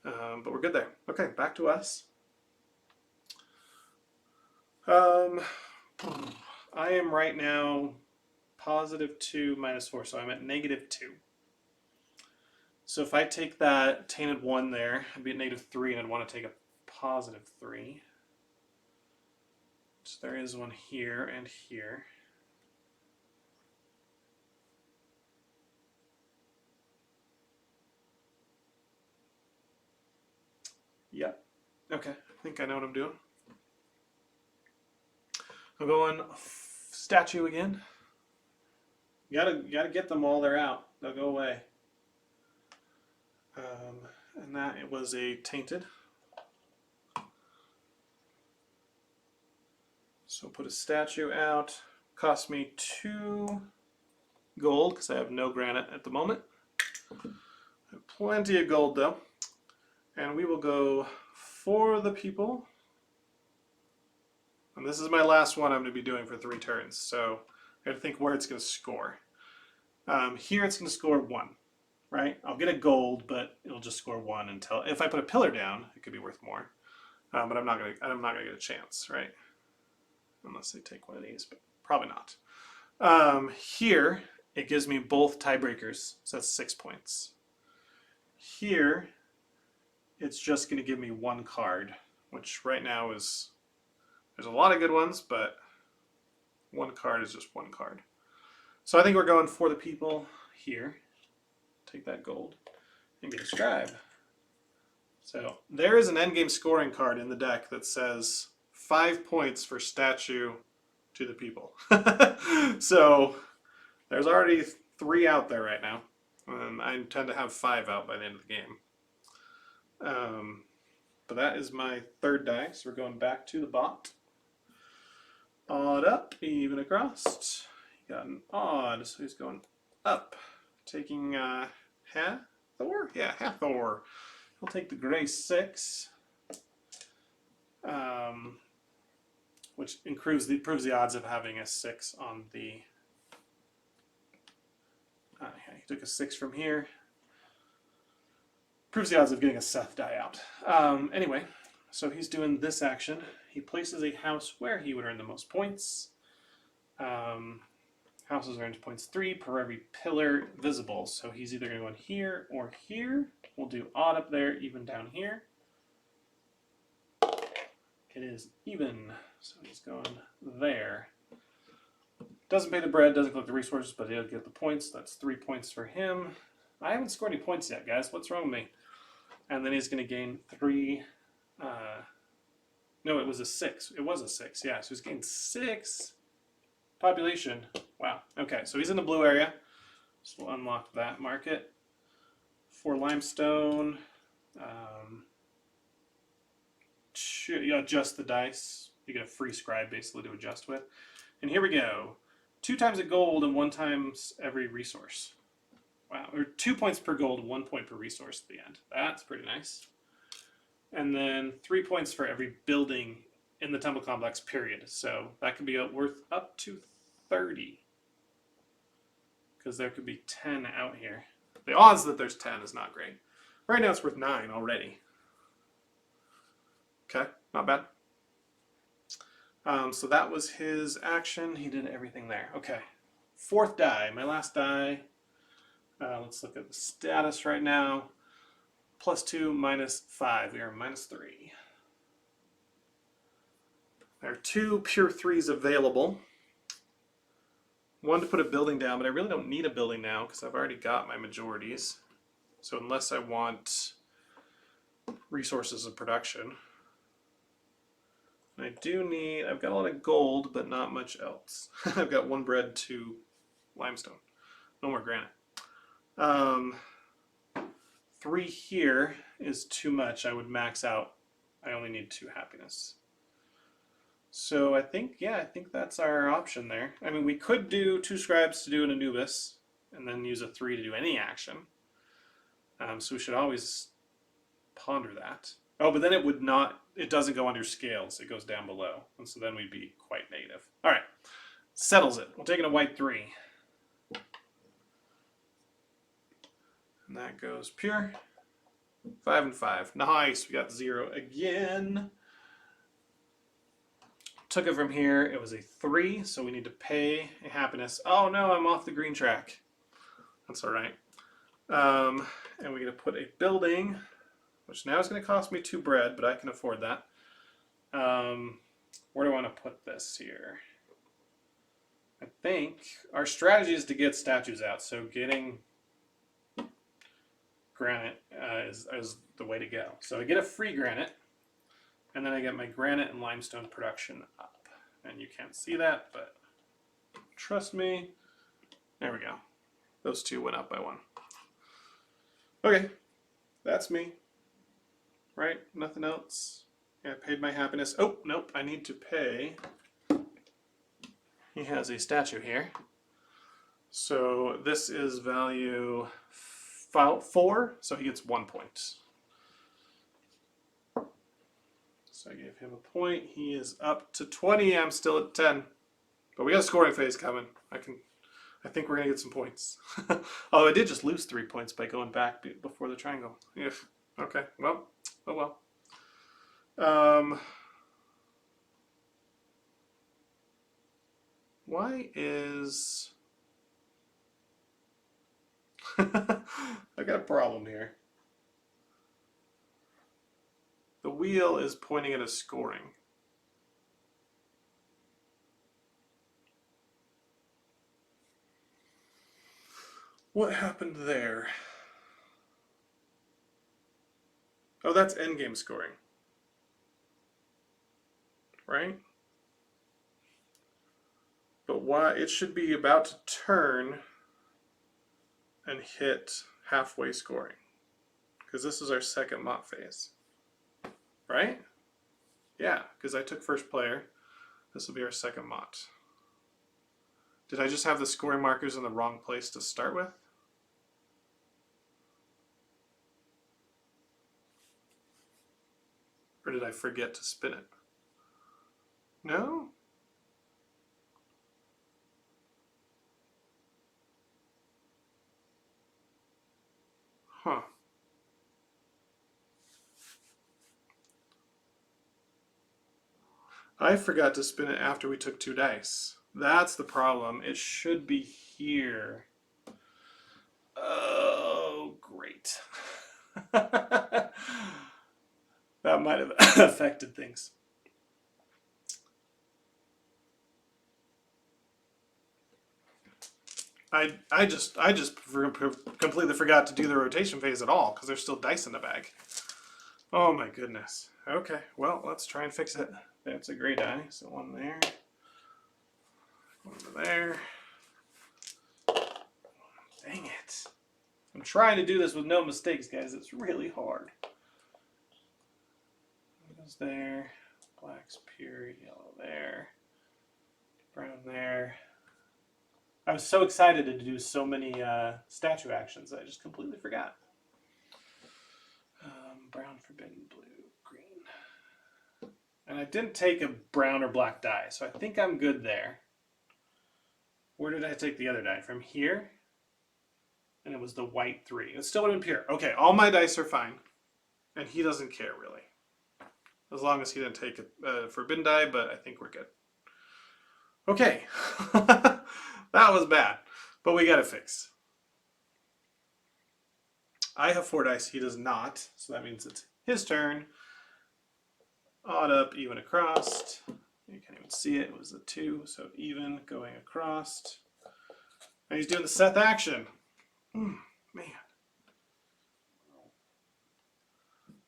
But we're good there. Okay, back to us. I am right now +2 -4, so I'm at -2. So if I take that tainted 1 there, I'd be at -3, and I'd want to take a +3. So there is one here and here. Yep. Okay, I think I know what I'm doing. I'm going statue again. You gotta get them while they're out. They'll go away. And that it was a tainted. So put a statue out. Cost me 2 gold because I have no granite at the moment. I have plenty of gold though. And we will go for the people. And this is my last one I'm going to be doing for 3 turns. So I got to think where it's going to score. Here it's going to score 1, right? I'll get a gold, but it'll just score 1 until if I put a pillar down, it could be worth more. But I'm not going to get a chance, right? Unless they take one of these, but probably not. Here it gives me both tiebreakers, so that's 6 points. Here it's just going to give me 1 card, which right now is, there's a lot of good ones, but 1 card is just 1 card. So I think we're going for the people here. Take that gold and get a scribe. So there is an endgame scoring card in the deck that says 5 points for statue to the people. So there's already 3 out there right now. And I intend to have 5 out by the end of the game. But that is my 3rd die, so we're going back to the bot. Odd up, even across. He got an odd, so he's going up. Taking Hathor? Yeah, Hathor. He'll take the gray 6. Which improves the odds of having a 6 on the... yeah, he took a 6 from here. Proves the odds of getting a Seth die out. Anyway, so he's doing this action. He places a house where he would earn the most points. Houses earned points 3 per every pillar visible. So he's either going to go in here or here. We'll do odd up there, even down here. It is even, so he's going there. Doesn't pay the bread, doesn't collect the resources, but he'll get the points. That's 3 points for him. I haven't scored any points yet, guys. What's wrong with me? And then he's going to gain 3. No, it was a 6. It was a 6, yeah. So he's gained 6 population. Wow. Okay, so he's in the blue area. So we'll unlock that market. For limestone, you adjust the dice. You get a free scribe basically to adjust with. And here we go. 2 times a gold and 1 times every resource. Wow, or 2 points per gold, 1 point per resource at the end. That's pretty nice. And then 3 points for every building in the temple complex, period. So that could be worth up to 30. Because there could be 10 out here. The odds that there's 10 is not great. Right now it's worth 9 already. Okay, not bad. So that was his action. He did everything there. Okay, 4th die, my last die. Let's look at the status right now. +2, -5. We are -3. There are 2 pure 3s available. One to put a building down, but I really don't need a building now because I've already got my majorities. So unless I want resources of production. And I do need, I've got a lot of gold, but not much else. I've got 1 bread, 2 limestone. No more granite. 3 here is too much. I would max out. I only need 2 happiness. So I think, yeah, I think that's our option there. I mean, we could do 2 scribes to do an Anubis, and then use a 3 to do any action. So we should always ponder that. Oh, but then it would not, it doesn't go under scales. It goes down below. And so then we'd be quite negative. All right, settles it. We'll take in a white 3. And that goes pure. 5 and 5. Nice, we got 0 again. Took it from here, it was a 3, so we need to pay a happiness. Oh no, I'm off the green track. That's all right. And we're gonna put a building, which now is gonna cost me 2 bread, but I can afford that. Where do I wanna put this here? I think our strategy is to get statues out, so getting granite is the way to go. So I get a free granite, and then I get my granite and limestone production up. And you can't see that, but trust me. There we go. Those 2 went up by 1. Okay, that's me. Right? Nothing else. Yeah, I paid my happiness. Oh, nope, I need to pay. He has a statue here. So this is value 4, so he gets 1 point. So I gave him a point. He is up to 20. I'm still at 10. But we got a scoring phase coming. I think we're going to get some points. Oh, I did just lose 3 points by going back before the triangle. Yeah. Okay. Well. Oh well. Why is... I got a problem here. The wheel is pointing at a scoring. What happened there? Oh, that's endgame scoring. Right? But why? It should be about to turn and hit halfway scoring. Because this is our second mop phase. Right? Yeah, because I took first player. This will be our second mot. Did I just have the scoring markers in the wrong place to start with? Or did I forget to spin it? No? Huh. I forgot to spin it after we took 2 dice. That's the problem. It should be here. Oh, great. That might have affected things. I just completely forgot to do the rotation phase at all because there's still dice in the bag. Oh my goodness. Okay, well, let's try and fix it. That's a gray die, so 1 there, 1 over there. Dang it. I'm trying to do this with no mistakes, guys. It's really hard. Goes there, black's pure, yellow there, brown there. I was so excited to do so many statue actions that I just completely forgot. Brown, forbidden, blue, green. And I didn't take a brown or black die, so I think I'm good there. Where did I take the other die? From here? And it was the white 3. It still would have been pure. Okay, all my dice are fine. And he doesn't care, really. As long as he didn't take a forbidden die, but I think we're good. Okay. That was bad. But we got it fixed. I have 4 dice. He does not. So that means it's his turn. Odd up, even across. You can't even see it. It was a 2, so even going across. And he's doing the Seth action. Man.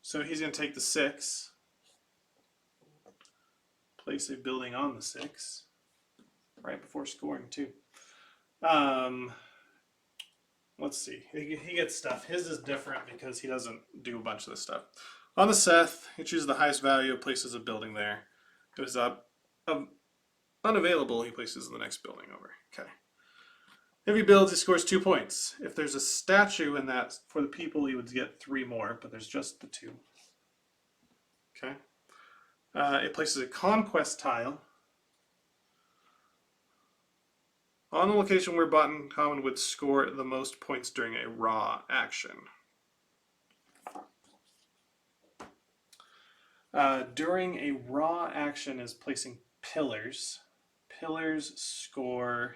So he's going to take the 6, place a building on the 6, right before scoring too. Let's see. He gets stuff. His is different because he doesn't do a bunch of this stuff. On the Seth, he chooses the highest value, places a building there. Goes up. Unavailable, he places the next building over. Okay. If he builds, he scores 2 points. If there's a statue in that for the people, he would get 3 more, but there's just the 2. Okay. It places a conquest tile on the location where button common would score the most points during a raw action. During a raw action is placing pillars. Pillars score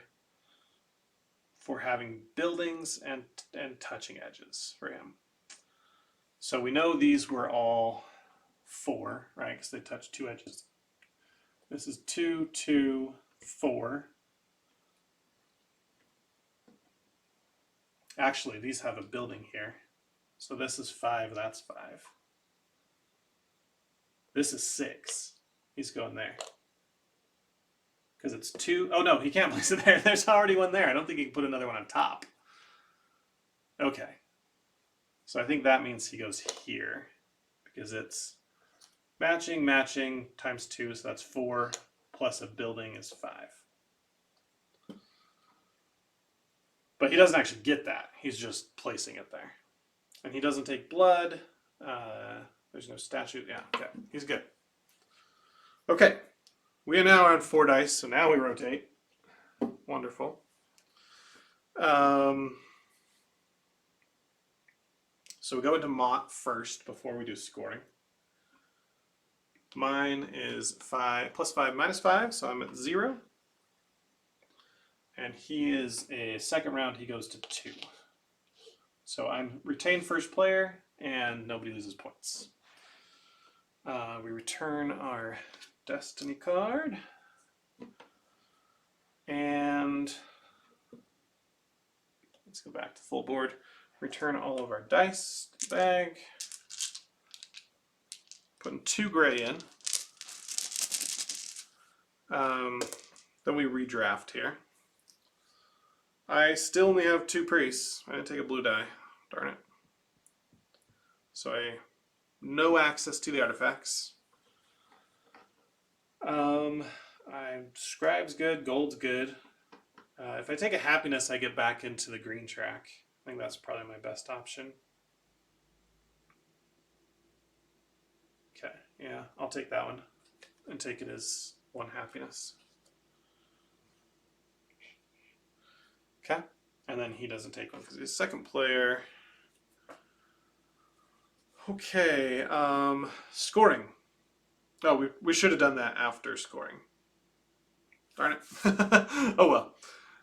for having buildings and touching edges for him. So we know these were all 4, right? Because they touch 2 edges. This is 2, 2, 4. Actually, these have a building here. So this is 5, that's 5. This is 6. He's going there. Because it's 2. Oh no, he can't place it there. There's already one there. I don't think he can put another one on top. Okay. So I think that means he goes here. Because it's matching times 2. So that's 4 plus a building is 5. But he doesn't actually get that. He's just placing it there. And he doesn't take blood. There's no statue. Yeah, okay. He's good. Okay. We are now on 4 dice, so now we rotate. Wonderful. So we go into Mott first before we do scoring. Mine is 5 plus 5 minus 5, so I'm at 0. And he is a second round, he goes to 2. So I'm retained first player, and nobody loses points. We return our Destiny card. And let's go back to full board. Return all of our dice to the bag. Putting 2 gray in. Then we redraft here. I still only have 2 priests. I didn't take a blue die. Darn it. So I no access to the artifacts. Scribe's good, gold's good. If I take a happiness, I get back into the green track. I think that's probably my best option. Okay, yeah, I'll take that one and take it as 1 happiness. Okay, and then he doesn't take one because he's second player. Okay, scoring. Oh, we should have done that after scoring. Darn it. Oh well.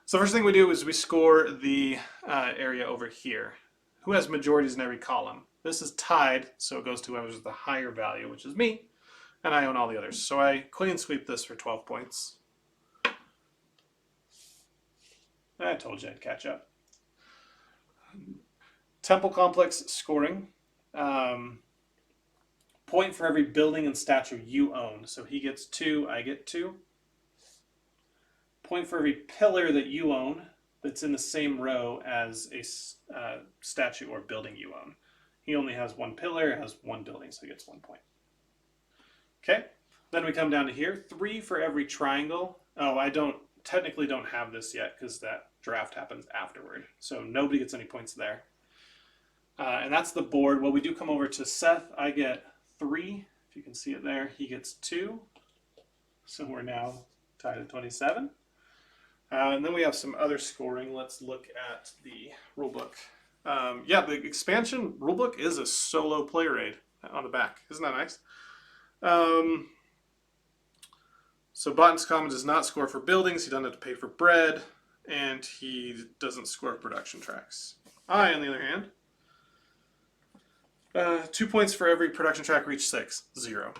So first thing we do is we score the area over here. Who has majorities in every column? This is tied, so it goes to whoever's the higher value, which is me, and I own all the others. So I clean sweep this for 12 points. I told you I'd catch up. Temple complex scoring. Point for every building and statue you own. So he gets 2, I get 2. Point for every pillar that you own that's in the same row as a statue or building you own. He only has 1 pillar, has 1 building, so he gets 1 point. Okay, then we come down to here. 3 for every triangle. Oh, I technically don't have this yet because that draft happens afterward. So nobody gets any points there. And that's the board. Well, we do come over to Seth. I get 3, if you can see it there. He gets 2. So we're now tied at 27. And then we have some other scoring. Let's look at the rulebook. Yeah, the expansion rulebook is a solo player aid on the back. Isn't that nice? So Botton's Common does not score for buildings. He doesn't have to pay for bread. And he doesn't score production tracks. I, on the other hand, 2 points for every production track reach 6. 0.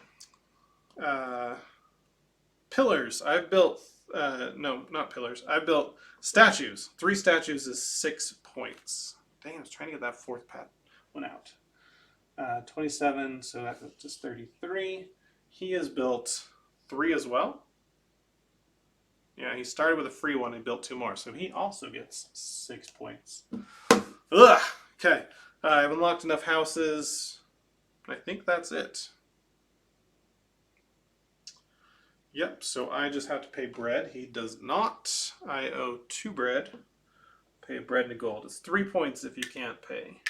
Pillars. I've built, no, not pillars. I've built statues. 3 statues is 6 points. Dang, I was trying to get that 4th pad one out. 27, so that's just 33. He has built 3 as well. Yeah, he started with a free one. He built 2 more, so he also gets 6 points. Ugh. Okay, I've unlocked enough houses. I think that's it. Yep, so I just have to pay bread. He does not. I owe 2 bread. Pay bread and gold. It's 3 points if you can't pay.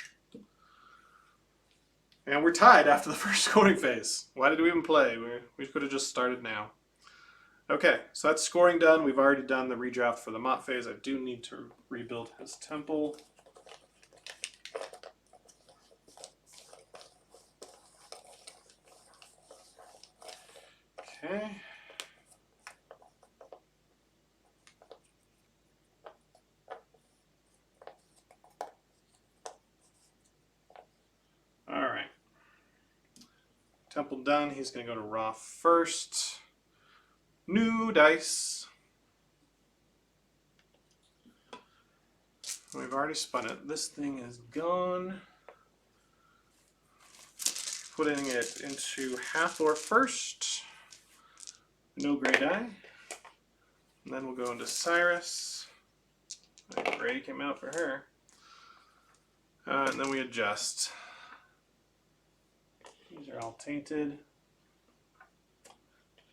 And we're tied after the first scoring phase. Why did we even play? We could have just started now. Okay, so that's scoring done. We've already done the redraft for the mop phase. I do need to rebuild his temple. Okay. All right. Temple done. He's going to go to Raw first. New dice. We've already spun it. This thing is gone. Putting it into Hathor first. No gray die. And then we'll go into Cyrus. Gray came out for her. And then we adjust. These are all tainted.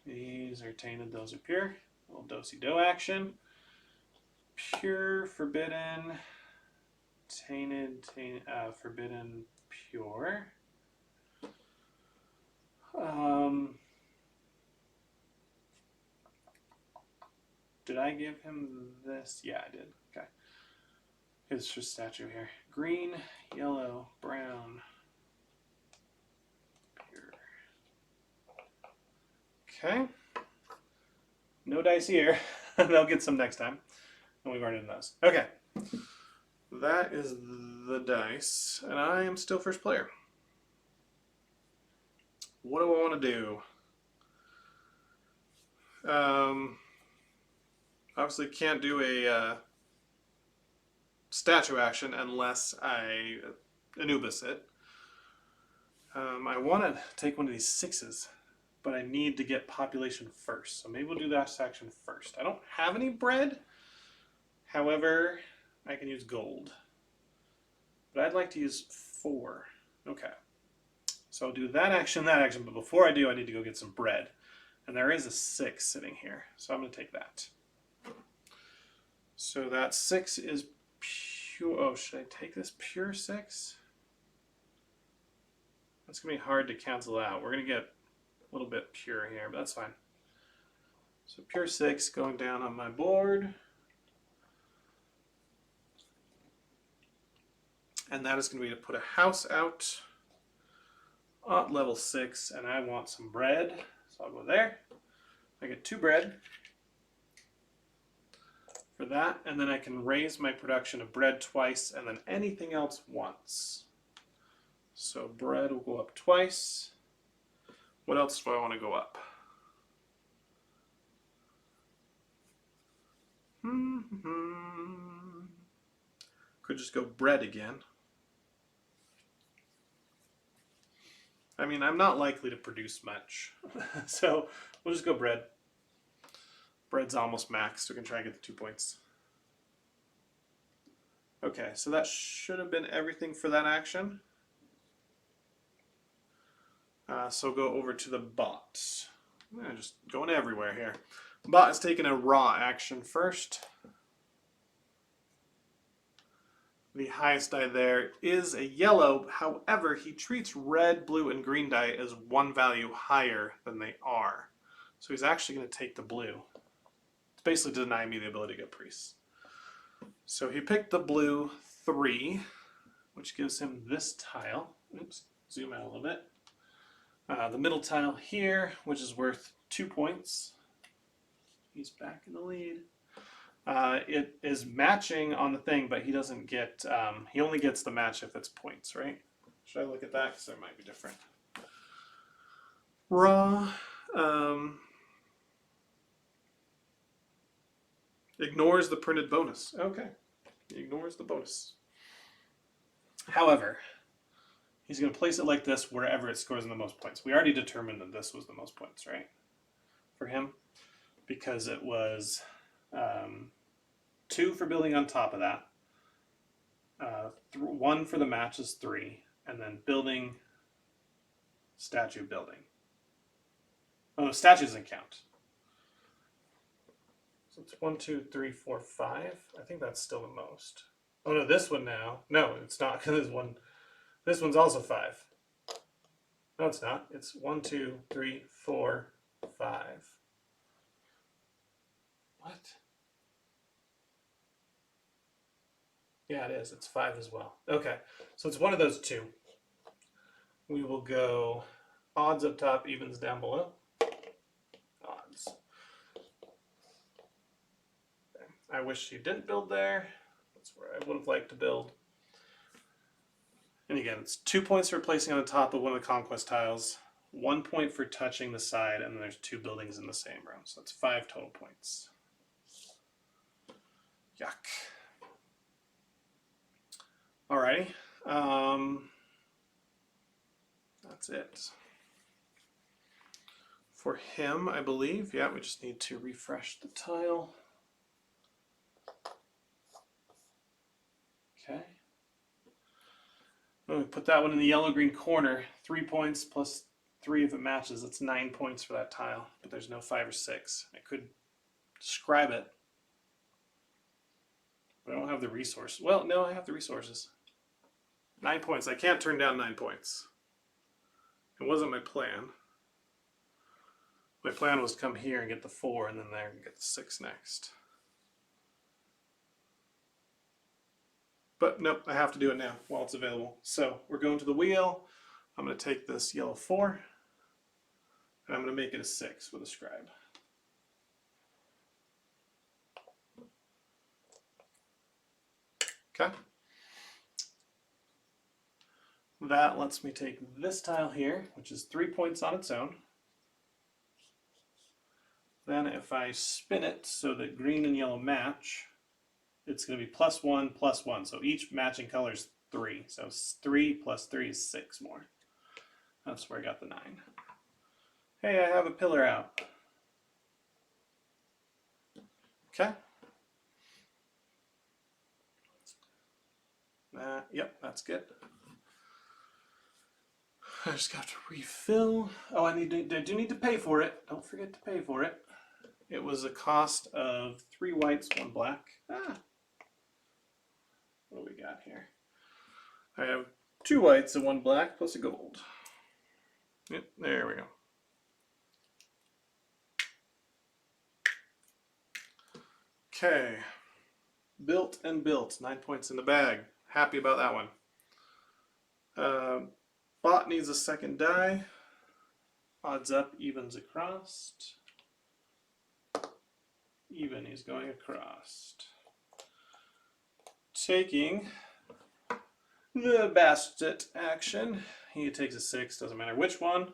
These are tainted, those are pure. A little do-si-do action. Pure, forbidden, tainted, forbidden, pure. Did I give him this? Yeah, I did. Okay. His statue here. Green, yellow, brown, pure. Okay. No dice here. They'll get some next time. And we've already done those. Okay. That is the dice. And I am still first player. What do I want to do? Obviously can't do a statue action unless I Anubis it. I want to take one of these 6s, but I need to get population first. So maybe we'll do that action first. I don't have any bread. However, I can use gold. But I'd like to use 4. Okay. So I'll do that action, but before I do, I need to go get some bread. And there is a 6 sitting here, so I'm going to take that. So that 6 is pure. Oh, should I take this pure 6? That's going to be hard to cancel out. We're going to get a little bit pure here, but that's fine. So pure 6 going down on my board. And that is going to be to put a house out at level 6, and I want some bread. So I'll go there. I get 2 bread for that, and then I can raise my production of bread twice, and then anything else once. So bread will go up twice. What else do I want to go up? Could just go bread again. I mean, I'm not likely to produce much. So we'll just go bread. Bread's almost maxed. We can try and get the 2 points. Okay, so that should have been everything for that action. So go over to the bot. Just going everywhere here. Bot is taking a raw action first. The highest die there is a yellow. However, he treats red, blue, and green die as 1 value higher than they are. So he's actually going to take the blue. It's basically denying me the ability to get priests. So he picked the blue 3, which gives him this tile. Oops, zoom out a little bit. The middle tile here, which is worth 2 points. He's back in the lead. It is matching on the thing, but he doesn't get, he only gets the match if it's points, right? Should I look at that? Because that might be different. Raw. Ignores the printed bonus. Okay. He ignores the bonus. However, he's going to place it like this wherever it scores the most points. We already determined that this was the most points, right? For him. Because it was 2 for building on top of that. 1 for the match is 3. And then building, statue building. Oh, no, statue doesn't count. So it's 1, 2, 3, 4, 5. I think that's still the most. Oh no, this one now. No, it's not, because this one's also 5. No, it's not. It's 1, 2, 3, 4, 5. What? Yeah, it is. It's 5 as well. Okay, so it's one of those 2. We will go odds up top, evens down below. Odds. Okay. I wish you didn't build there. That's where I would have liked to build. And again, it's 2 points for placing on the top of one of the conquest tiles, 1 point for touching the side, and then there's 2 buildings in the same row. So that's 5 total points. Yuck. Alrighty. That's it. For him, I believe, yeah, we just need to refresh the tile. Okay. I'm going to put that one in the yellow-green corner. 3 points plus 3 if it matches. That's 9 points for that tile, but there's no 5 or 6. I could scribe it, but I don't have the resource. Well, no, I have the resources. 9 points. I can't turn down 9 points. It wasn't my plan. My plan was to come here and get the 4 and then there and get the 6 next. But nope, I have to do it now while it's available. So we're going to the wheel. I'm going to take this yellow 4 and I'm going to make it a 6 with a scribe. Okay. That lets me take this tile here, which is 3 points on its own. Then if I spin it so that green and yellow match, it's going to be +1, +1. So each matching color is 3. So 3 plus 3 is 6 more. That's where I got the 9. Hey, I have a pillar out. Okay. Yep, that's good. I just got to refill. Oh, I do need to pay for it. Don't forget to pay for it. It was a cost of 3 whites, 1 black. What do we got here? I have 2 whites and 1 black plus a gold. Yep, there we go. Okay. Built and built. 9 points in the bag. Happy about that one. Bot needs a second die. Odds up, evens across. Even is going across. Taking the basket action. He takes a 6, doesn't matter which one.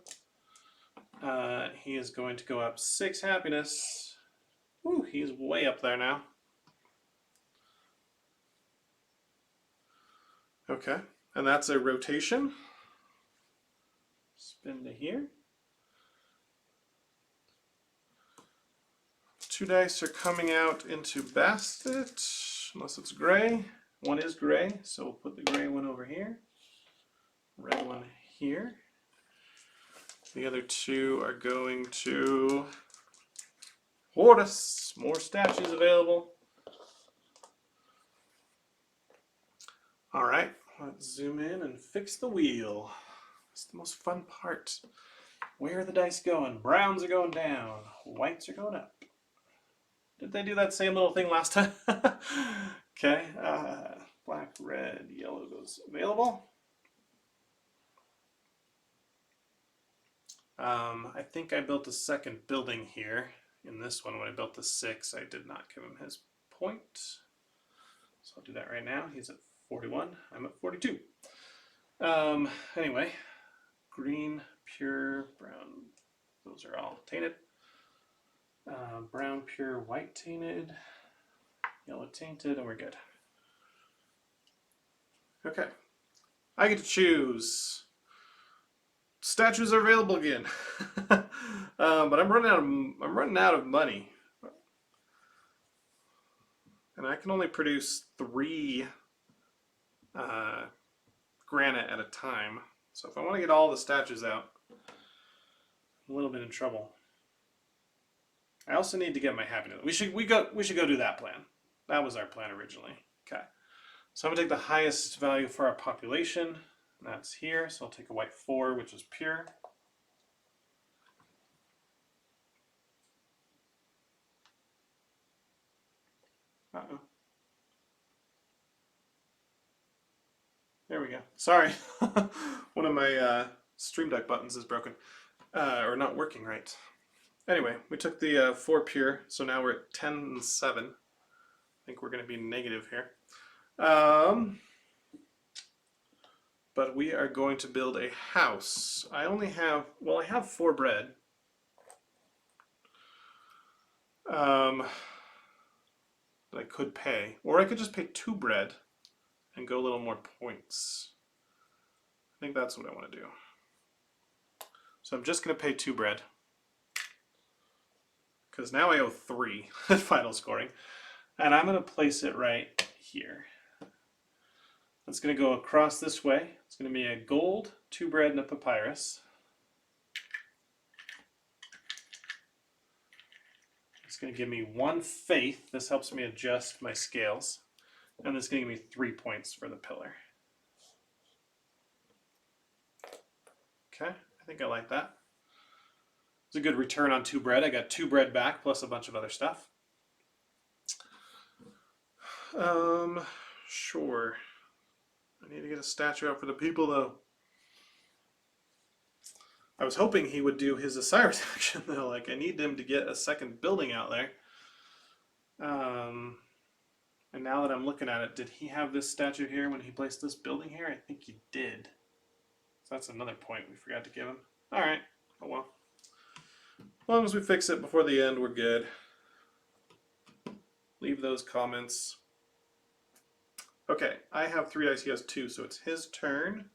He is going to go up 6 happiness. Ooh, he's way up there now. Okay, and that's a rotation. Spin to here. 2 dice are coming out into basket, unless it's gray. 1 is gray, so we'll put the gray one over here. Red one here. The other 2 are going to Horus. More statues available. All right, let's zoom in and fix the wheel. It's the most fun part. Where are the dice going? Browns are going down. Whites are going up. Did they do that same little thing last time? Okay, black, red, yellow goes available. I think I built a second building here. In this one, when I built the 6, I did not give him his point. So I'll do that right now. He's at 41. I'm at 42. Anyway, green, pure, brown. Those are all tainted. Brown, pure, white, tainted. Yellow tainted, and we're good. Okay. I get to choose. Statues are available again. But I'm running out of money. And I can only produce 3 granite at a time. So if I want to get all the statues out, I'm a little bit in trouble. I also need to get my happiness. We should go do that plan. That was our plan originally. Okay. So I'm gonna take the highest value for our population. And that's here. So I'll take a white 4, which is pure. Uh-oh. There we go. Sorry. One of my Stream Deck buttons is broken. Or not working right. Anyway, we took the 4 pure, so now we're at 10 and 7. I think we're going to be negative here. But we are going to build a house. I have 4 bread. That I could pay. Or I could just pay 2 bread and go a little more points. I think that's what I want to do. So I'm just going to pay 2 bread. Because now I owe 3 at final scoring. And I'm going to place it right here. It's going to go across this way. It's going to be a gold, 2 bread, and a papyrus. It's going to give me 1 faith. This helps me adjust my scales. And it's going to give me 3 points for the pillar. Okay, I think I like that. It's a good return on 2 bread. I got 2 bread back plus a bunch of other stuff. Sure. I need to get a statue out for the people though. I was hoping he would do his Osiris action though. Like I need him to get a second building out there. And now that I'm looking at it, did he have this statue here when he placed this building here? I think he did. So that's another point we forgot to give him. Alright, oh well. As long as we fix it before the end, we're good. Leave those comments. Okay, I have 3 dice, he has 2, so it's his turn.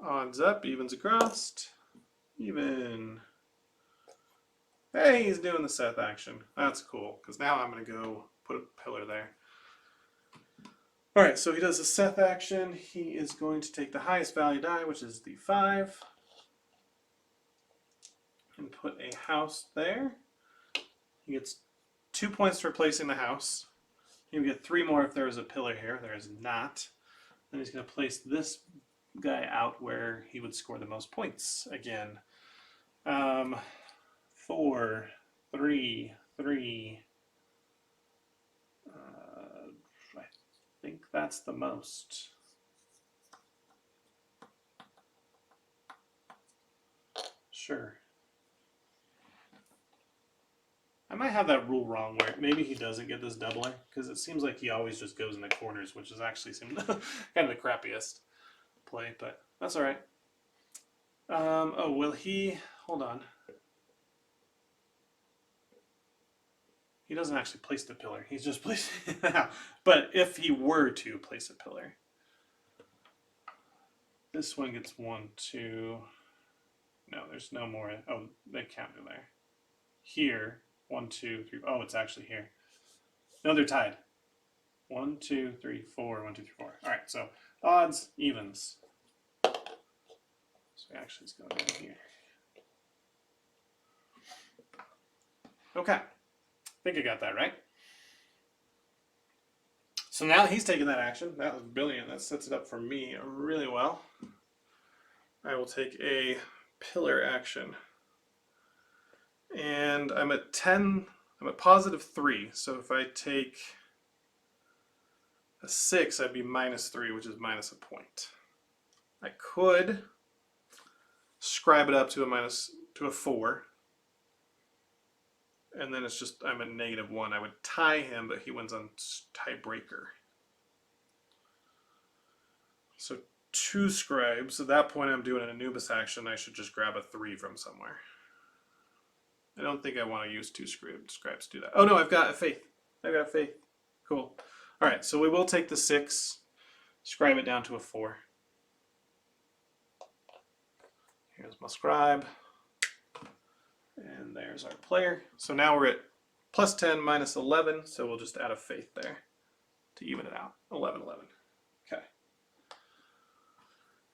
Odds up, evens across. Even. Hey, he's doing the Seth action. That's cool, because now I'm going to go put a pillar there. Alright, so he does the Seth action. He is going to take the highest value die, which is the 5. And put a house there. He gets 2 points for placing the house. You get 3 more if there is a pillar here. There is not. Then he's going to place this guy out where he would score the most points again. 4, 3, 3. I think that's the most. Sure. I might have that rule wrong where maybe he doesn't get this doubling because it seems like he always just goes in the corners, which is actually kind of the crappiest play, but that's all right. Oh, will he? Hold on. He doesn't actually place the pillar. He's just placing it out. But if he were to place a pillar, this one gets 1, 2. No, there's no more. Oh, they counted there. Here. 1, 2, 3. Oh, it's actually here. No, they're tied. 1, 2, 3, 4. 1, 2, 3, 4. All right, so odds, evens. So actually, it's going down here. Okay, I think I got that right. So now he's taking that action. That was brilliant. That sets it up for me really well. I will take a pillar action. And I'm at 10, I'm at positive 3. So if I take a 6, I'd be minus 3, which is minus a point. I could scribe it up to a 4. And then it's just, I'm at negative 1. I would tie him, but he wins on tiebreaker. So 2 scribes. At that point, I'm doing an Anubis action. I should just grab a 3 from somewhere. I don't think I want to use 2 scribes to do that. Oh no, I've got a faith. I've got faith. Cool. All right, so we will take the 6, scribe it down to a 4. Here's my scribe. And there's our player. So now we're at plus 10 minus 11, so we'll just add a faith there to even it out. 11, 11. Okay.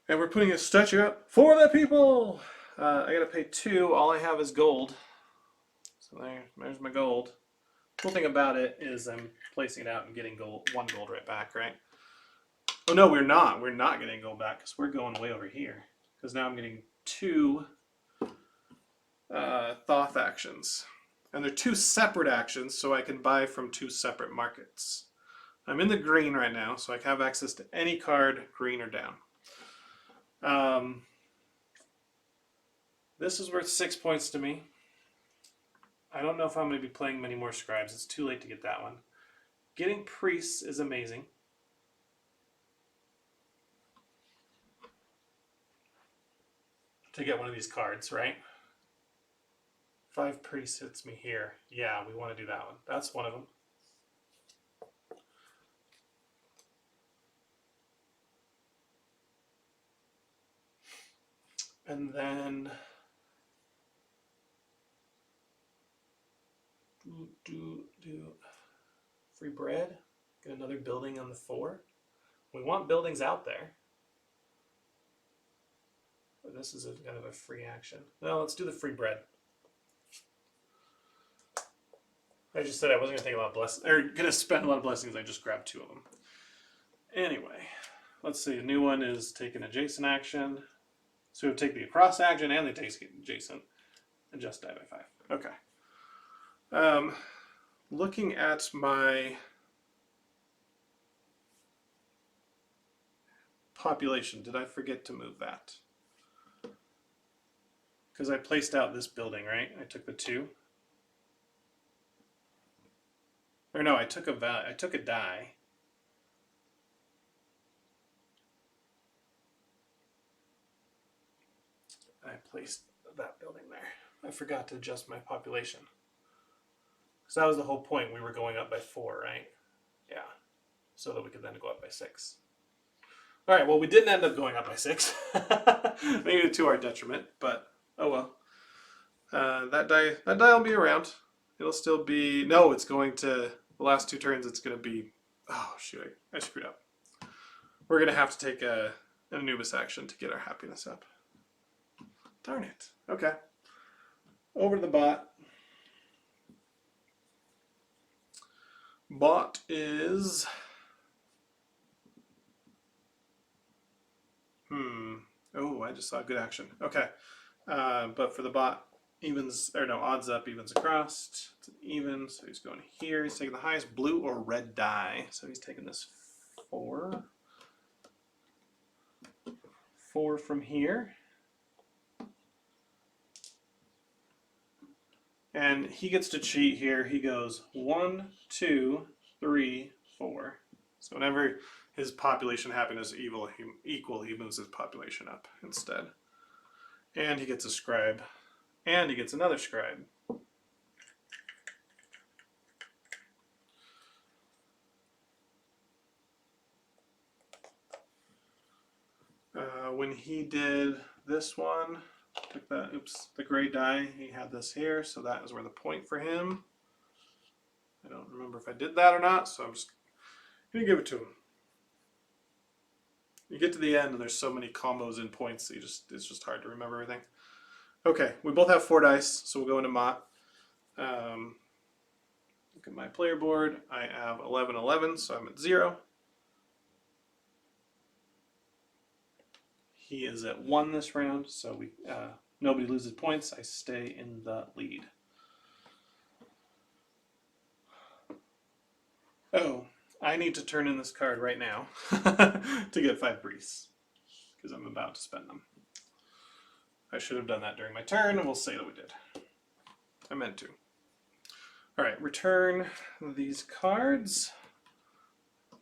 And we're putting a statue up for the people. I gotta pay 2. All I have is gold. So there's my gold. Cool thing about it is I'm placing it out and getting 1 gold right back, right? Oh no, we're not. We're not getting gold back because we're going way over here. Because now I'm getting 2 Thoth actions. And they're 2 separate actions, so I can buy from 2 separate markets. I'm in the green right now, so I have access to any card, green or down. This is worth 6 points to me. I don't know if I'm going to be playing many more scribes. It's too late to get that one. Getting priests is amazing. To get one of these cards, right? 5 priests hits me here. Yeah, we want to do that one. That's one of them. And then do free bread. Get another building on the 4. We want buildings out there. But this is kind of a free action. No, let's do the free bread. I just said I wasn't going to take a lot of blessings, or going to spend a lot of blessings. I just grabbed 2 of them. Anyway, let's see. A new one is take an adjacent action. So we take the across action and they take adjacent and just die by 5. Okay. Looking at my population, did I forget to move that? Because I placed out this building, right? I took the 2. Or no, I took a die. I placed that building there. I forgot to adjust my population. Because that was the whole point. We were going up by 4, right? Yeah. So that we could then go up by 6. All right, well, we didn't end up going up by 6. Maybe to our detriment, but oh well. That die will be around. It'll still be... No, it's going to... The last 2 turns, it's going to be... Oh, shoot, I screwed up. We're going to have to take an Anubis action to get our happiness up. Darn it. Okay. Over to the bot. Bot is... Oh, I just saw a good action. Okay. But for the bot, odds up, evens across. It's an even, so he's going here. He's taking the highest blue or red die. So he's taking this 4. 4 from here. And he gets to cheat here. He goes 1, 2, 3, 4. So whenever his population happiness is equal, he moves his population up instead. And he gets a scribe. And he gets another scribe. When he did this one, took that, the gray die, he had this here, so that is where the point for him. I don't remember if I did that or not, so I'm just going to give it to him. You get to the end and there's so many combos in points, it's just hard to remember everything. Okay, we both have 4 dice, so we'll go into Mott. Look at my player board. I have 11, 11, so I'm at 0. He is at 1 this round, so nobody loses points. I stay in the lead. Oh, I need to turn in this card right now to get 5 priests, because I'm about to spend them. I should have done that during my turn, and we'll say that we did. I meant to. All right, return these cards,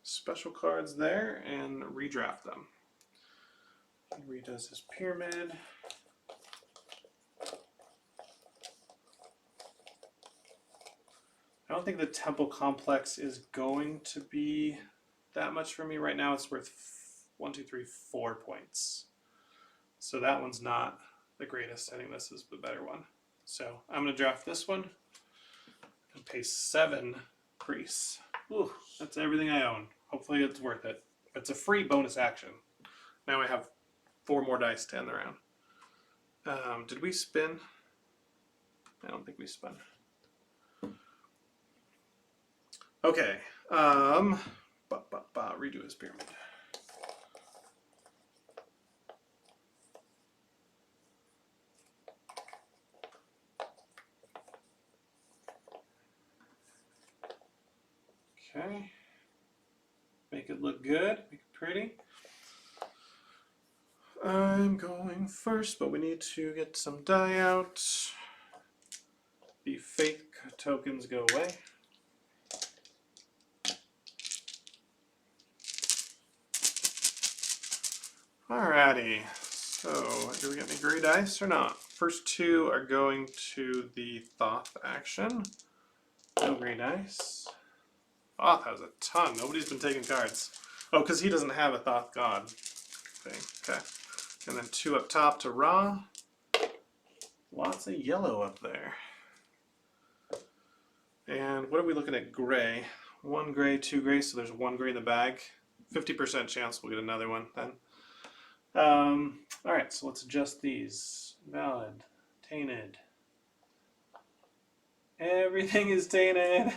special cards there, and redraft them. He redoes his pyramid. I don't think the temple complex is going to be that much for me right now. It's worth 1, 2, 3, 4 points. So that one's not the greatest. I think this is the better one. So I'm going to draft this one and pay 7 priests. Ooh, that's everything I own. Hopefully it's worth it. It's a free bonus action. Now I have 4 more dice to end the round. Did we spin? I don't think we spun. Okay. Redo his pyramid. Okay. Make it look good. Make it pretty. I'm going first, but we need to get some die out. The faith tokens go away. Alrighty, so do we get any gray dice or not? First 2 are going to the Thoth action. No gray dice. Thoth has a ton. Nobody's been taking cards. Oh, because he doesn't have a Thoth god thing. Okay. And then 2 up top to Ra. Lots of yellow up there. And what are we looking at? Gray. 1 gray, 2 gray, so there's 1 gray in the bag. 50% chance we'll get another one then. Alright, so let's adjust these. Valid. Tainted. Everything is tainted.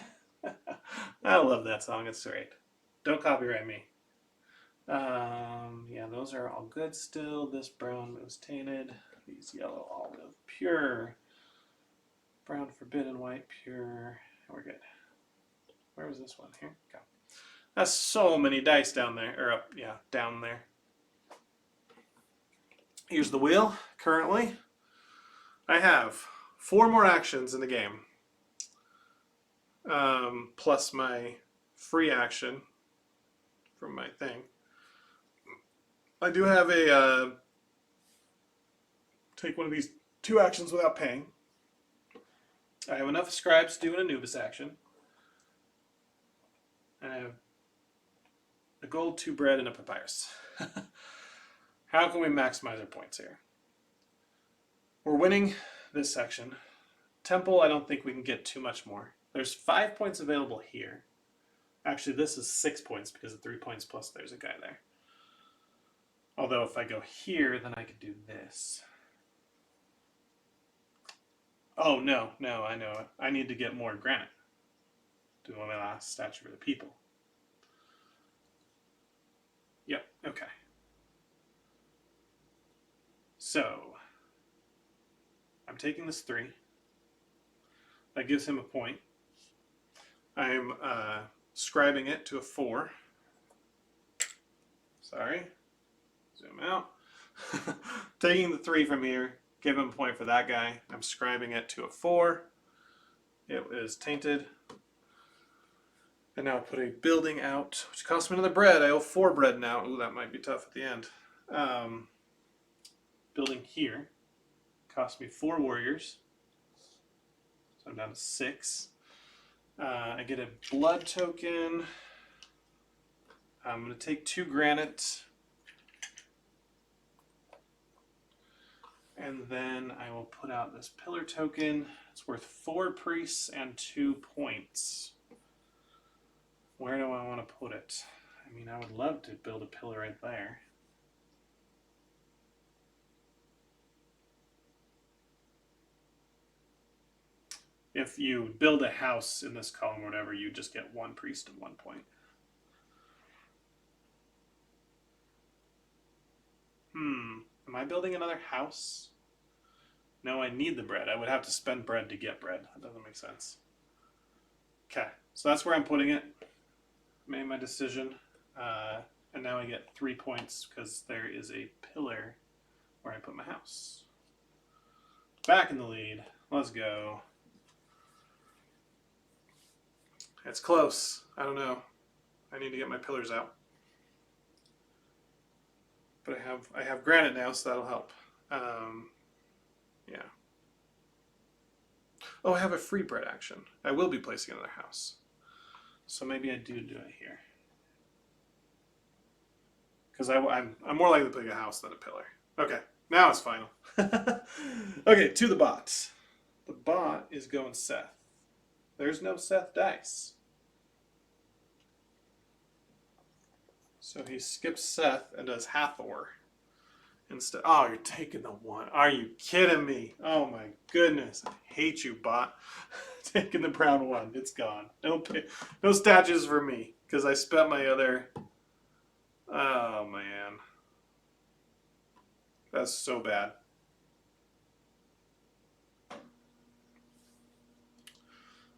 I love that song. It's great. Don't copyright me. Yeah, those are all good still. This brown was tainted. These yellow olive pure. Brown forbidden, white pure. We're good. Where was this one? Here. Go. That's so many dice down there, or up. Yeah, down there. Here's the wheel. Currently, I have 4 more actions in the game, plus my free action from my thing. I do have a take one of these 2 actions without paying. I have enough scribes to do an Anubis action. And I have a gold, 2 bread, and a papyrus. How can we maximize our points here? We're winning this section. Temple, I don't think we can get too much more. There's 5 points available here. Actually, this is 6 points because of 3 points plus there's a guy there. Although if I go here, then I could do this. Oh, no, I know it. I need to get more granite. Do my last statue for the people. Yep, okay. So, I'm taking this 3. That gives him a point. I'm scribing it to a 4. Sorry. Zoom out. Taking the 3 from here, give him a point for that guy. I'm scribing it to a 4. It is tainted. And now I put a building out, which costs me another bread. I owe 4 bread now. Ooh, that might be tough at the end. Building here cost me 4 warriors. So I'm down to 6. I get a blood token. I'm going to take 2 granite. And then I will put out this pillar token. It's worth 4 priests and 2 points. Where do I want to put it? I mean, I would love to build a pillar right there. If you build a house in this column or whatever, you just get 1 priest and 1 point. Am I building another house? No, I need the bread. I would have to spend bread to get bread. That doesn't make sense. Okay, so that's where I'm putting it. Made my decision. And now I get 3 points because there is a pillar where I put my house. Back in the lead. Let's go. It's close. I don't know. I need to get my pillars out. But I have granite now, so that'll help. Yeah. Oh, I have a free bread action. I will be placing another house. So maybe I do it here. Because I'm more likely to pick a house than a pillar. Okay, now it's final. Okay, to the bot. The bot is going Seth. There's no Seth dice. So he skips Seth and does Hathor instead. Oh, you're taking the one. Are you kidding me? Oh my goodness. I hate you, bot. Taking the brown one. It's gone. No statues for me. Because I spent my other... Oh, man. That's so bad.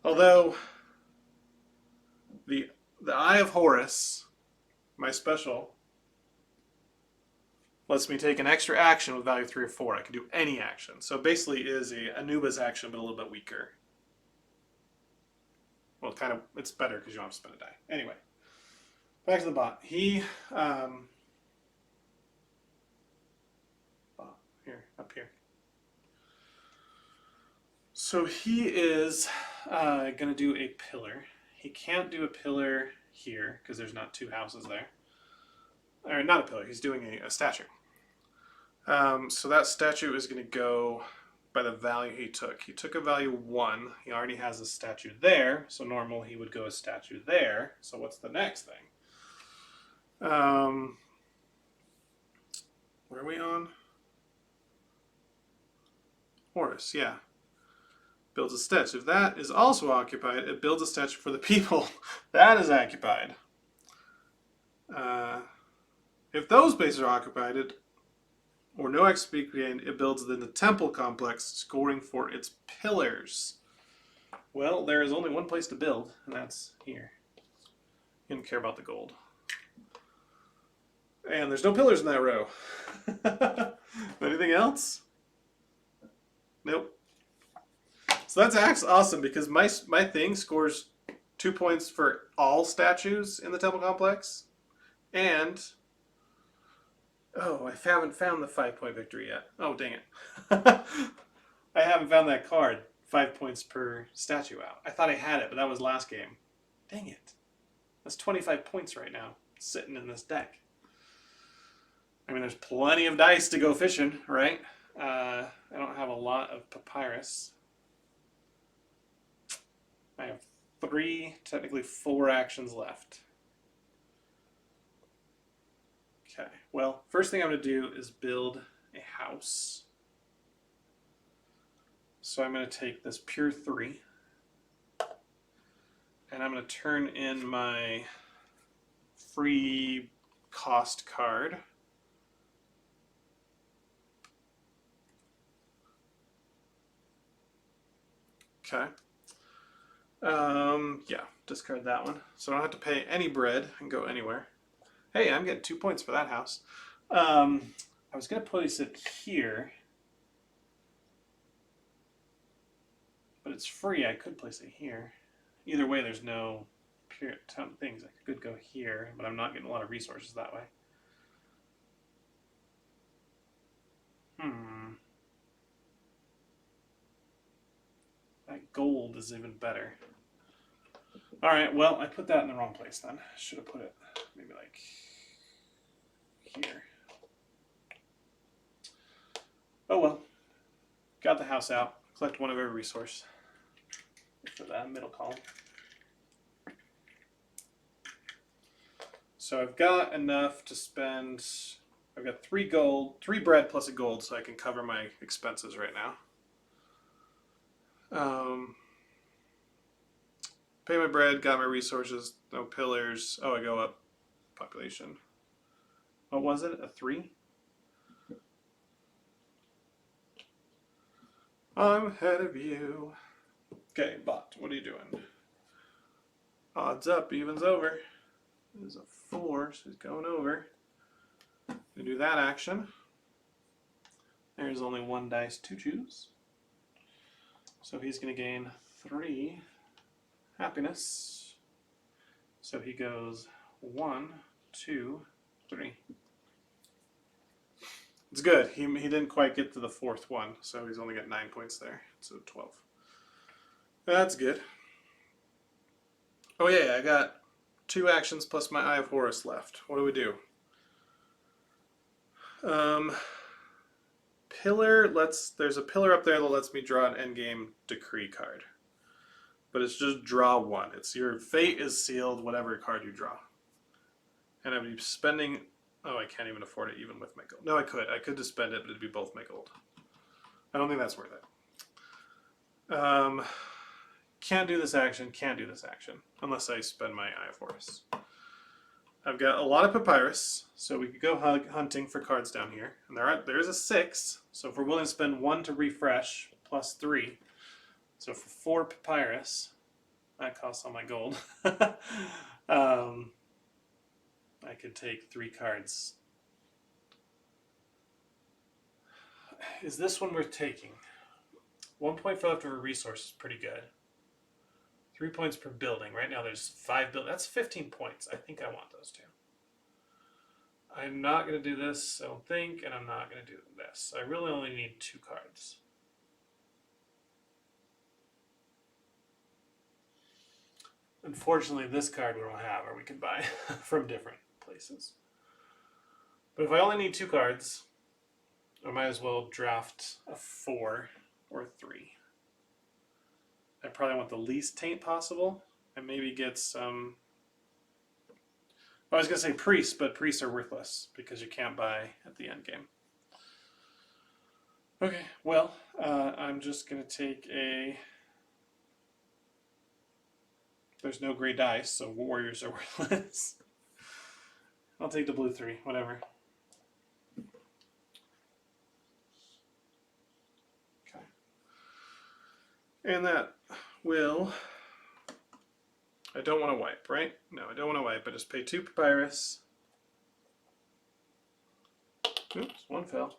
Although, the Eye of Horus, my special, lets me take an extra action with value 3 or 4. I can do any action. So basically it is a Anubis action, but a little bit weaker. Well, it's better because you don't have to spend a die. Anyway, back to the bot. He, up here. So he is going to do a pillar. He can't do a pillar here because there's not 2 houses there. Or not a pillar, he's doing a statue. So that statue is going to go by the value he took. He took a value 1. He already has a statue there. So normal, he would go a statue there. So what's the next thing? What are we on? Horus, yeah. Builds a statue. If that is also occupied, it builds a statue for the people. That is occupied. If those bases are occupied, or no XP gained, it builds then the temple complex, scoring for its pillars. Well, there is only one place to build, and that's here. You don't care about the gold. And there's no pillars in that row. Anything else? Nope. So that's awesome because my thing scores 2 points for all statues in the temple complex. And, oh, I haven't found the 5-point victory yet. Oh, dang it. I haven't found that card. 5 points per statue out. I thought I had it, but that was last game. Dang it. That's 25 points right now sitting in this deck. I mean, there's plenty of dice to go fishing, right? I don't have a lot of papyrus. I have 3, technically 4 actions left. Okay, well, first thing I'm going to do is build a house. So I'm going to take this pure 3, and I'm going to turn in my free cost card. Okay. Yeah, discard that one. So I don't have to pay any bread and go anywhere. Hey, I'm getting 2 points for that house. I was going to place it here, but it's free. I could place it here. Either way, there's no ton of things. I could go here, but I'm not getting a lot of resources that way. That gold is even better. All right, well, I put that in the wrong place then. Should have put it maybe like here. Oh well. Got the house out. Collect 1 of every resource for that middle column. So I've got enough to spend. I've got 3 bread plus a gold, so I can cover my expenses right now. Pay my bread, got my resources, no pillars. Oh, I go up population. What was it? A 3? I'm ahead of you. Okay, bot, what are you doing? Odds up, evens over. There's a 4, so he's going over. We do that action. There's only 1 dice to choose. So he's going to gain 3 happiness. So he goes 1, 2, 3. It's good. He didn't quite get to the 4th one, so he's only got 9 points there. So 12. That's good. Oh yeah, I got 2 actions plus my Eye of Horus left. What do we do? Pillar there's a pillar up there that lets me draw an endgame decree card. But it's just draw 1. It's your fate is sealed, whatever card you draw. And I'd be spending, oh, I can't even afford it even with my gold. No, I could. I could just spend it, but it'd be both my gold. I don't think that's worth it. Can't do this action, can't do this action, unless I spend my Eye of Horus. I've got a lot of papyrus, so we could go hunting for cards down here. And there's a 6, so if we're willing to spend 1 to refresh, plus 3. So for 4 papyrus, that costs all my gold. I could take 3 cards. Is this one worth taking? 1 point for leftover resource is pretty good. 3 points per building. Right now there's 5 buildings. That's 15 points. I think I want those 2. I'm not going to do this, I don't think, and I'm not going to do this. I really only need 2 cards. Unfortunately, this card we don't have, or we can buy from different places. But if I only need 2 cards, I might as well draft a 4 or 3. I probably want the least taint possible, and maybe get some... I was going to say priests, but priests are worthless because you can't buy at the end game. Okay, well, I'm just going to take a... There's no gray dice, so warriors are worthless. I'll take the blue 3, whatever. Okay. And that will... I don't want to wipe, right? No, I don't want to wipe. I just pay 2 papyrus. Oops, 1 fell.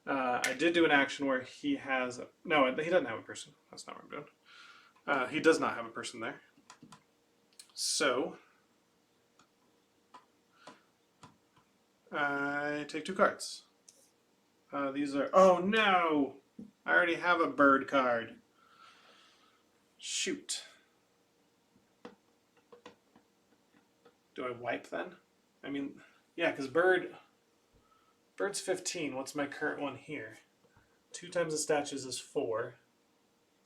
I did do an action where he has... No, he doesn't have a person. That's not what I'm doing. He does not have a person there. So, I take 2 cards. These are... Oh, no! I already have a bird card. Shoot. Do I wipe then? I mean, yeah, because bird's 15. What's my current one here? 2 times the statues is 4.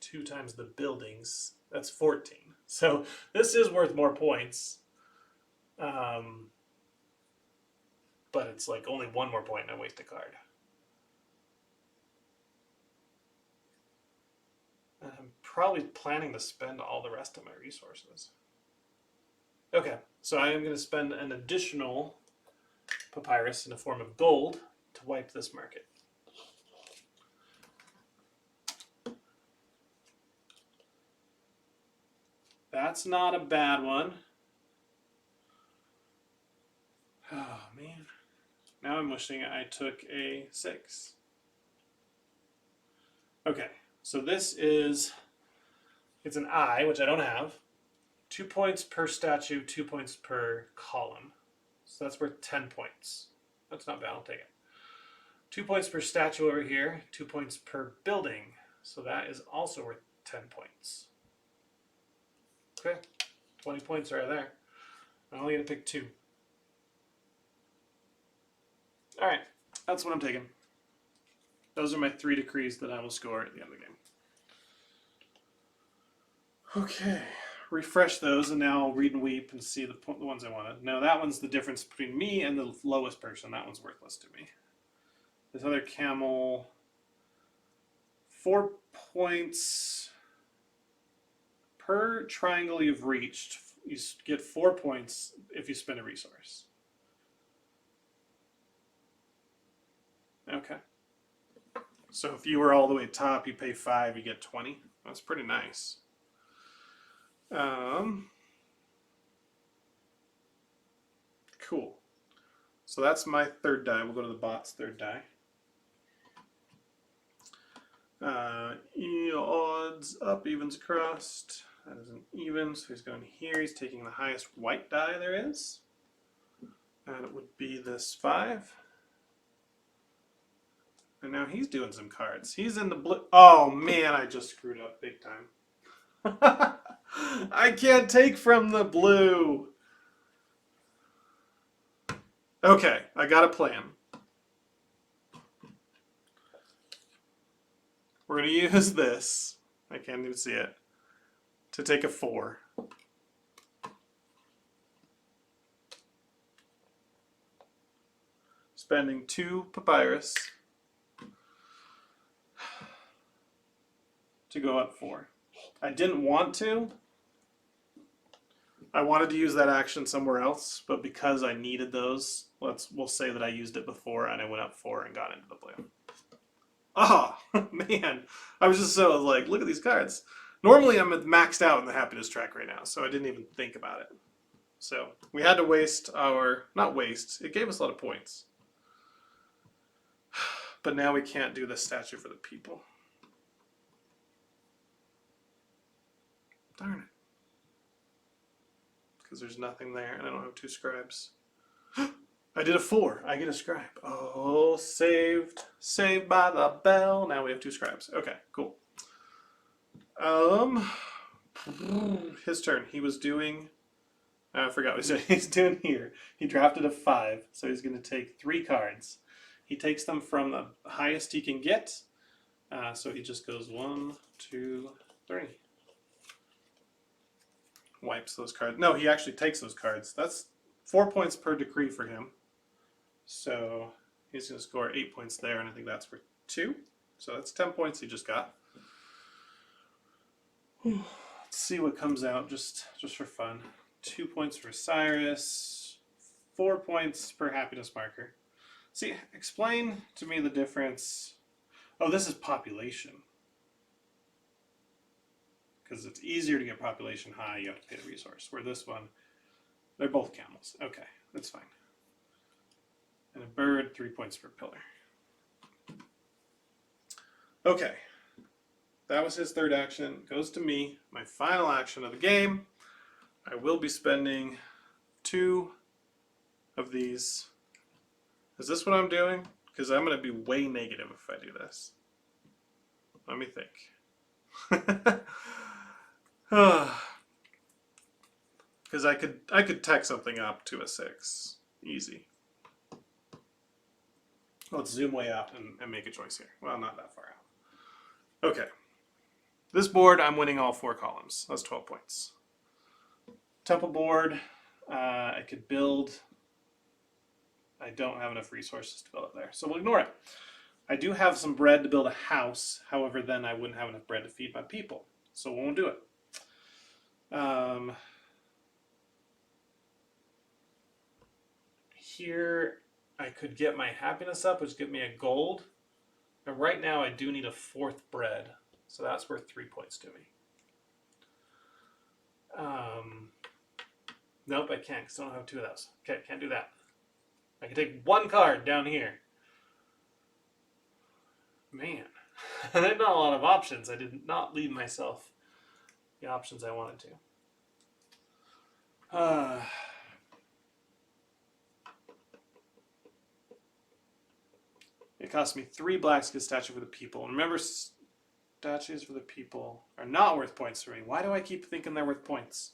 2 times the buildings, that's 14. So this is worth more points. But it's like only 1 more point and I waste a card. I'm probably planning to spend all the rest of my resources. Okay, so I am going to spend an additional papyrus in the form of gold to wipe this market. That's not a bad one. Oh, man. Now I'm wishing I took a 6. Okay, so this is, it's an eye, which I don't have. 2 points per statue, 2 points per column. So that's worth 10 points. That's not bad, I'll take it. 2 points per statue over here, 2 points per building. So that is also worth 10 points. Okay, 20 points right there. I'm only going to pick 2. Alright, that's what I'm taking. Those are my 3 decrees that I will score at the end of the game. Okay, refresh those, and now I'll read and weep and see the ones I wanted. Now that one's the difference between me and the lowest person. That one's worthless to me. This other camel, 4 points per triangle you've reached. You get 4 points if you spend a resource. Okay. So if you were all the way top, you pay 5, you get 20. That's pretty nice. Cool. So that's my 3rd die. We'll go to the bot's 3rd die. Odds up, evens across. That is an even, so he's going here. He's taking the highest white die there is. And it would be this 5. And now he's doing some cards. He's in the blue. Oh man, I just screwed up big time. I can't take from the blue. Okay, I got a plan. We're going to use this. I can't even see it. To take a 4. Spending 2 papyrus to go up 4. I didn't want to. I wanted to use that action somewhere else, but because I needed those, we'll say that I used it before and I went up 4 and got into the blue. Oh, man. I was just so like, look at these cards. Normally I'm maxed out in the happiness track right now, so I didn't even think about it. So we had to waste not waste, it gave us a lot of points. But now we can't do the statue for the people. Darn it. Because there's nothing there and I don't have 2 scribes. I did a 4. I get a scribe. Oh, saved. Saved by the bell. Now we have 2 scribes. Okay, cool. His turn. He was doing... I forgot what he's doing here. He drafted a 5, so he's going to take 3 cards. He takes them from the highest he can get. So he just goes 1, 2, 3. Wipes those cards. No, he actually takes those cards. That's 4 points per decree for him. So he's going to score 8 points there, and I think that's for 2. So that's 10 points he just got. Let's see what comes out just for fun. 2 points for Cyrus. 4 points per happiness marker. See, explain to me the difference. Oh, this is population. Because it's easier to get population high, you have to pay the resource. Where this one, they're both camels. Okay, that's fine. And a bird, 3 points per pillar. Okay, that was his third action. Goes to me, my final action of the game. I will be spending 2 of these. Is this what I'm doing? Because I'm going to be way negative if I do this. Let me think. Because I could tech something up to a 6. Easy. Let's zoom way out and make a choice here. Well, not that far out. Okay. This board, I'm winning all 4 columns. That's 12 points. Temple board, I could build. I don't have enough resources to build it there, so we'll ignore it. I do have some bread to build a house. However, then I wouldn't have enough bread to feed my people, so we won't do it. Here, I could get my happiness up, which give me a gold. And right now, I do need a 4th bread, so that's worth 3 points to me. Nope, I can't because I don't have 2 of those. Okay, can't do that. I can take 1 card down here. Man, there's not a lot of options. I did not leave myself the options I wanted to. It cost me 3 blacks to get a statue for the people. And remember, statues for the people are not worth points for me. Why do I keep thinking they're worth points?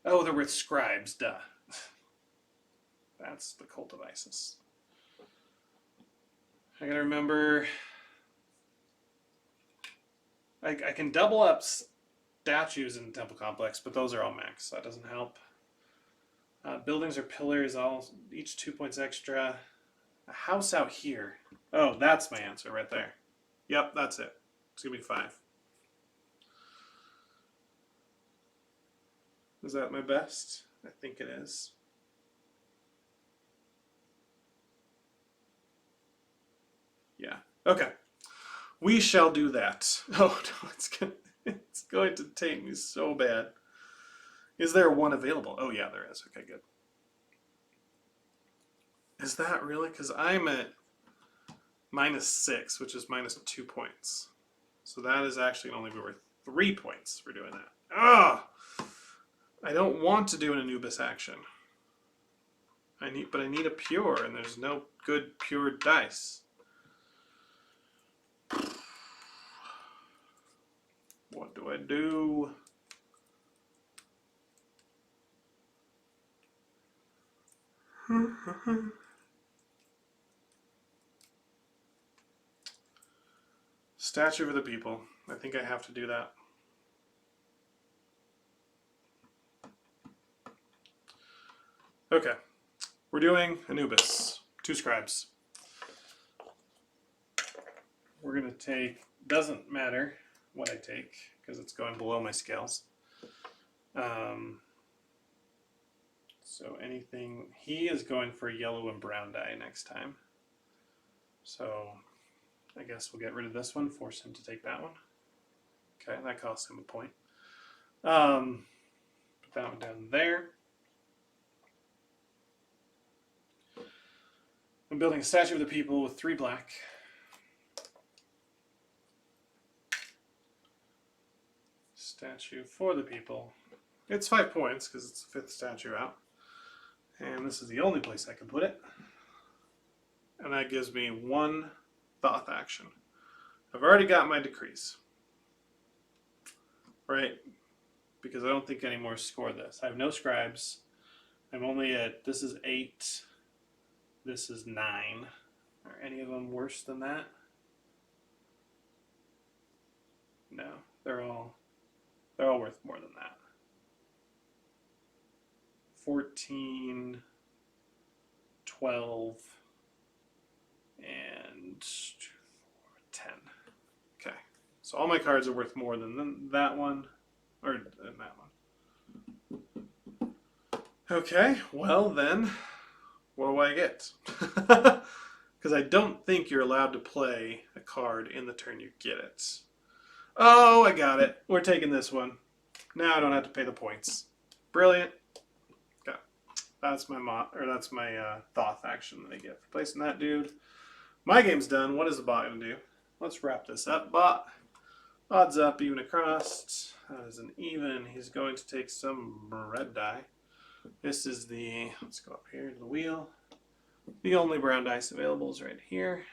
Oh, they're worth scribes, duh. That's the cult of Isis. I gotta remember... I can double up statues in the temple complex, but those are all max, so that doesn't help. Buildings or pillars, each 2 points extra. A house out here. Oh, that's my answer right there. Yep, that's it. It's gonna be 5. Is that my best? I think it is. Yeah. Okay. We shall do that. Oh no, it's going to take me so bad. Is there one available? Oh yeah, there is. Okay, good. Is that really? Because I'm at -6, which is -2 points. So that is actually only worth 3 points for doing that. Ah! I don't want to do an Anubis action. I need a pure, and there's no good pure dice. What do I do? Statue for the people. I think I have to do that. Okay. We're doing Anubis. 2 scribes. We're going to take, doesn't matter what I take, because it's going below my scales. So anything, he is going for yellow and brown die next time. So I guess we'll get rid of this one, force him to take that one. Okay, that costs him a point. Put that one down there. I'm building a statue of the people with 3 black. Statue for the people. It's 5 points because it's the 5th statue out. And this is the only place I can put it. And that gives me 1 Thoth action. I've already got my decrees. Right? Because I don't think any more score this. I have no scribes. I'm only at, this is 8. This is 9. Are any of them worse than that? No, they're all worth more than that. 14, 12, and 10. Okay, so all my cards are worth more than that one, or than that one. Okay, well then, what do I get? Because I don't think you're allowed to play a card in the turn you get it. Oh, I got it. We're taking this one. Now I don't have to pay the points. Brilliant. Okay. That's my Thoth action that I get for placing that dude. My game's done. What is the bot going to do? Let's wrap this up. Bot. Odds up, even across. That is an even. He's going to take some red die. This is the, let's go up here to the wheel. The only brown dice available is right here.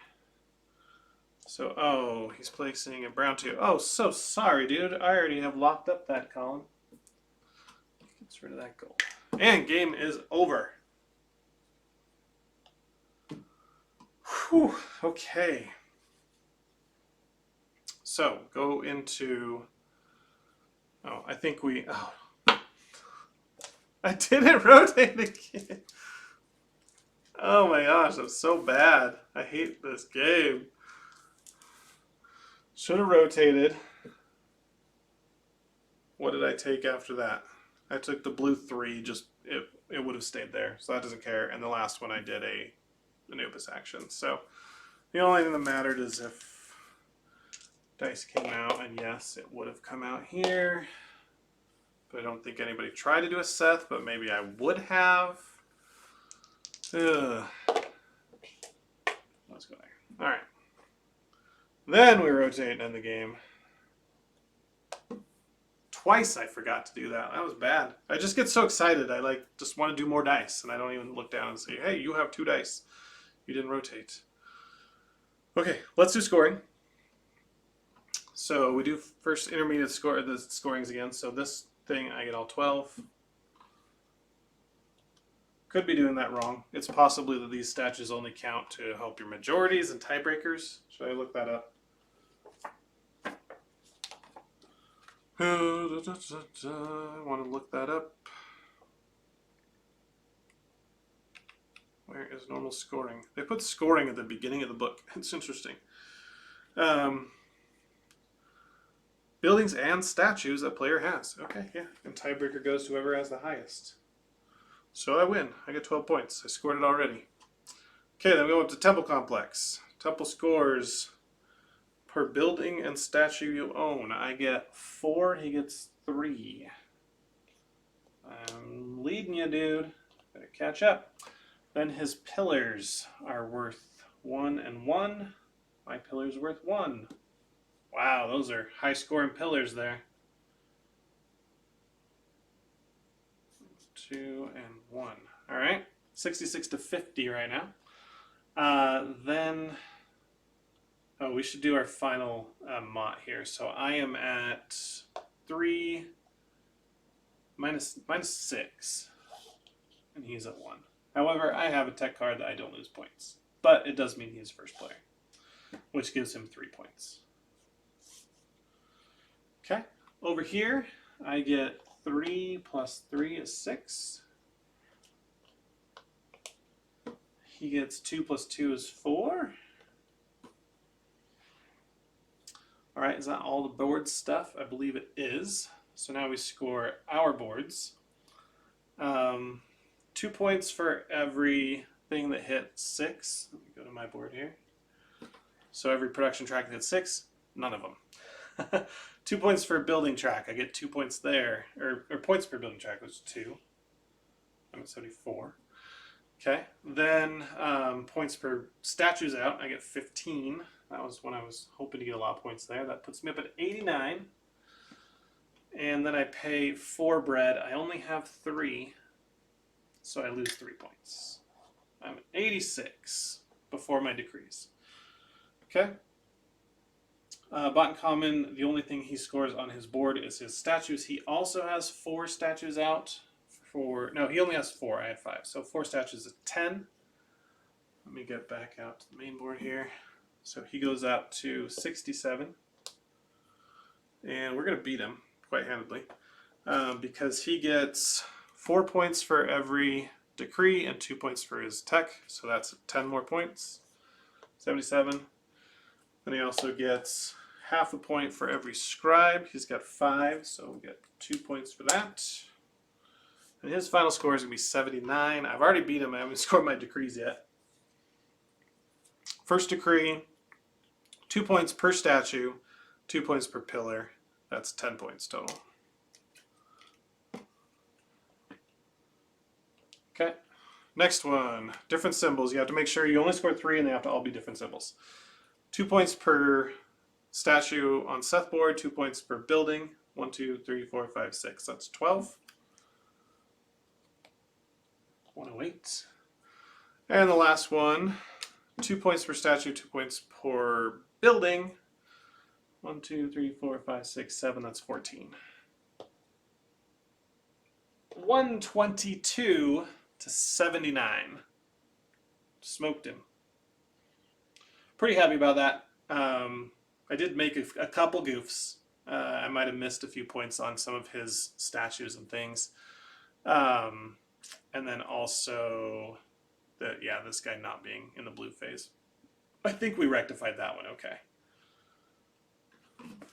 So, oh, he's placing a brown 2. Oh, so sorry, dude. I already have locked up that column. Gets rid of that gold. And game is over. Whew, okay. So, go into... Oh, I think we... Oh. I didn't rotate again. Oh my gosh, I'm so bad. I hate this game. Should have rotated. What did I take after that? I took the blue 3, just it would have stayed there, so that doesn't care. And the last one I did a Anubis action. So the only thing that mattered is if dice came out, and yes, it would have come out here. But I don't think anybody tried to do a Seth, but maybe I would have. Ugh. Let's go there. Alright. Then we rotate and end the game. Twice I forgot to do that. That was bad. I just get so excited. I just want to do more dice, and I don't even look down and say, hey, you have 2 dice. You didn't rotate. Okay, let's do scoring. So we do first intermediate score, the scorings again. So this thing, I get all 12. Could be doing that wrong. It's possibly that these statues only count to help your majorities and tiebreakers. Should I look that up? I want to look that up. Where is normal scoring? They put scoring at the beginning of the book. It's interesting. Buildings and statues that player has. Okay, yeah. And tiebreaker goes to whoever has the highest. So I win. I get 12 points. I scored it already. Okay, then we go up to Temple Complex. Temple scores per building and statue you own. I get 4. He gets 3. I'm leading you, dude. Better catch up. Then his pillars are worth 1 and 1. My pillar's worth 1. Wow, those are high scoring pillars there. 2 and 1. Alright. 66 to 50 right now. Then, oh, we should do our final mott here. So I am at 3 minus 6, and he's at 1. However, I have a tech card that I don't lose points, but it does mean he's first player, which gives him 3 points. Okay, over here I get 3 plus 3 is 6. He gets 2 plus 2 is 4. All right, is that all the board stuff? I believe it is. So now we score our boards. 2 points for every thing that hit 6. Let me go to my board here. So every production track that hit 6, none of them. 2 points for building track. I get 2 points there. Or points per building track was 2. I'm at 74. Okay. Then points per statues out. I get 15. That was when I was hoping to get a lot of points there. That puts me up at 89. And then I pay 4 bread. I only have 3. So I lose 3 points. I'm at 86 before my decrees. Okay. Bot in common, the only thing he scores on his board is his statues. He also has 4 statues out. No, he only has 4. I had 5. So 4 statues is 10. Let me get back out to the main board here. So he goes out to 67. And we're going to beat him quite handedly because he gets 4 points for every decree and 2 points for his tech. So that's 10 more points. 77. Then he also gets half a point for every scribe. He's got 5, so we get 2 points for that. And his final score is going to be 79. I've already beat him. I haven't scored my decrees yet. First decree, 2 points per statue, 2 points per pillar. That's 10 points total. Okay. Next one, different symbols. You have to make sure you only score 3 and they have to all be different symbols. 2 points per statue on Seth board, 2 points per building. 1, 2, 3, 4, 5, 6. That's 12. 108. And the last one, 2 points per statue, 2 points per building. 1, 2, 3, 4, 5, 6, 7. That's 14. 122 to 79. Smoked him. Pretty happy about that. I did make a couple goofs. I might have missed a few points on some of his statues and things. And then also, this guy not being in the blue phase. I think we rectified that one okay.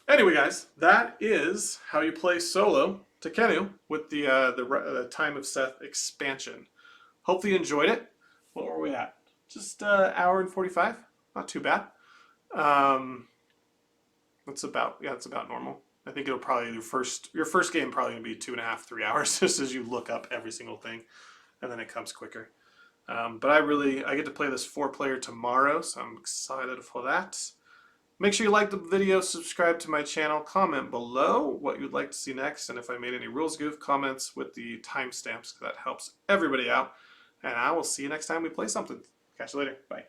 Anyway, guys, that is how you play solo Tekhenu with the Time of Seth expansion. Hopefully you enjoyed it. What were we at? Just an hour and 45. Not too bad. It's about normal. I think it'll probably your first game probably gonna be 2.5, 3 hours just as you look up every single thing, and then it comes quicker. But I get to play this 4-player tomorrow, so I'm excited for that. Make sure you like the video, subscribe to my channel, comment below what you'd like to see next, and if I made any rules goof, comments with the timestamps, because that helps everybody out. And I will see you next time we play something. Catch you later. Bye.